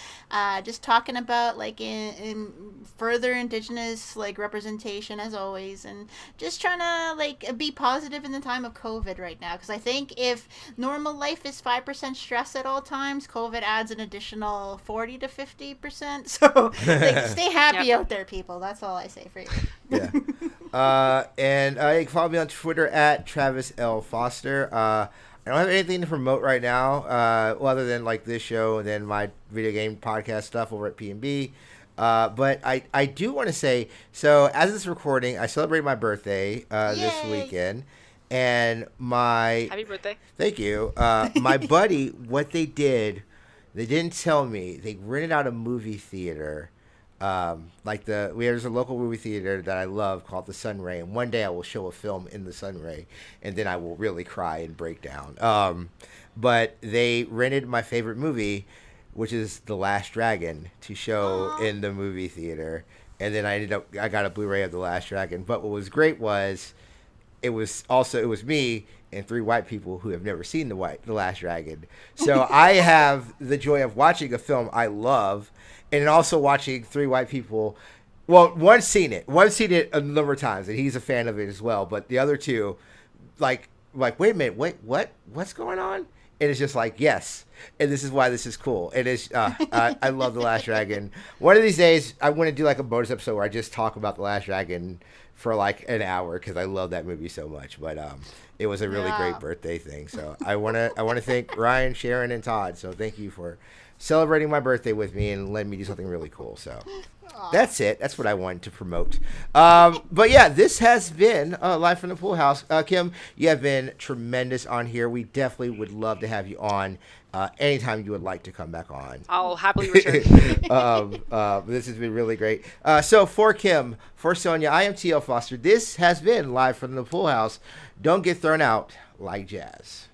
just talking about like in further Indigenous like representation as always, and just trying to like be positive in the time of COVID right now, because I think if normal life is 5% stress at all times, COVID adds an additional 40 to 50%. So like, stay happy out there, people. That's all I say for you. Yeah. And you can follow me on Twitter at Travis L. Foster. I don't have anything to promote right now, other than like this show and then my video game podcast stuff over at P&B. But I do want to say, so as this recording, I celebrated my birthday this Yay. weekend. And my... Happy birthday. Thank you. My buddy, what they did, they didn't tell me. They rented out a movie theater. There's a local movie theater that I love called the Sunray, and one day I will show a film in the Sunray, and then I will really cry and break down. But they rented my favorite movie, which is The Last Dragon, to show in the movie theater, and then I got a Blu-ray of The Last Dragon. But what was great was it was me and 3 white people who have never seen The Last Dragon. So I have the joy of watching a film I love, and then also watching 3 white people. Well, one's seen it a number of times, and he's a fan of it as well. But the other 2, like wait a minute, what's going on? And it's just like, yes, and this is why this is cool. It is. I love The Last Dragon. One of these days, I want to do like a bonus episode where I just talk about The Last Dragon for like an hour, because I love that movie so much. But it was a really great birthday thing. So I want to thank Ryan, Sharon, and Todd. So thank you for celebrating my birthday with me and letting me do something really cool. So that's it. That's what I wanted to promote. But yeah, this has been Live from the Pool House. Kim, you have been tremendous on here. We definitely would love to have you on anytime you would like to come back on. I'll happily return. This has been really great. So for Kim, for Sonya, I am TL Foster. This has been Live from the Pool House. Don't get thrown out like jazz.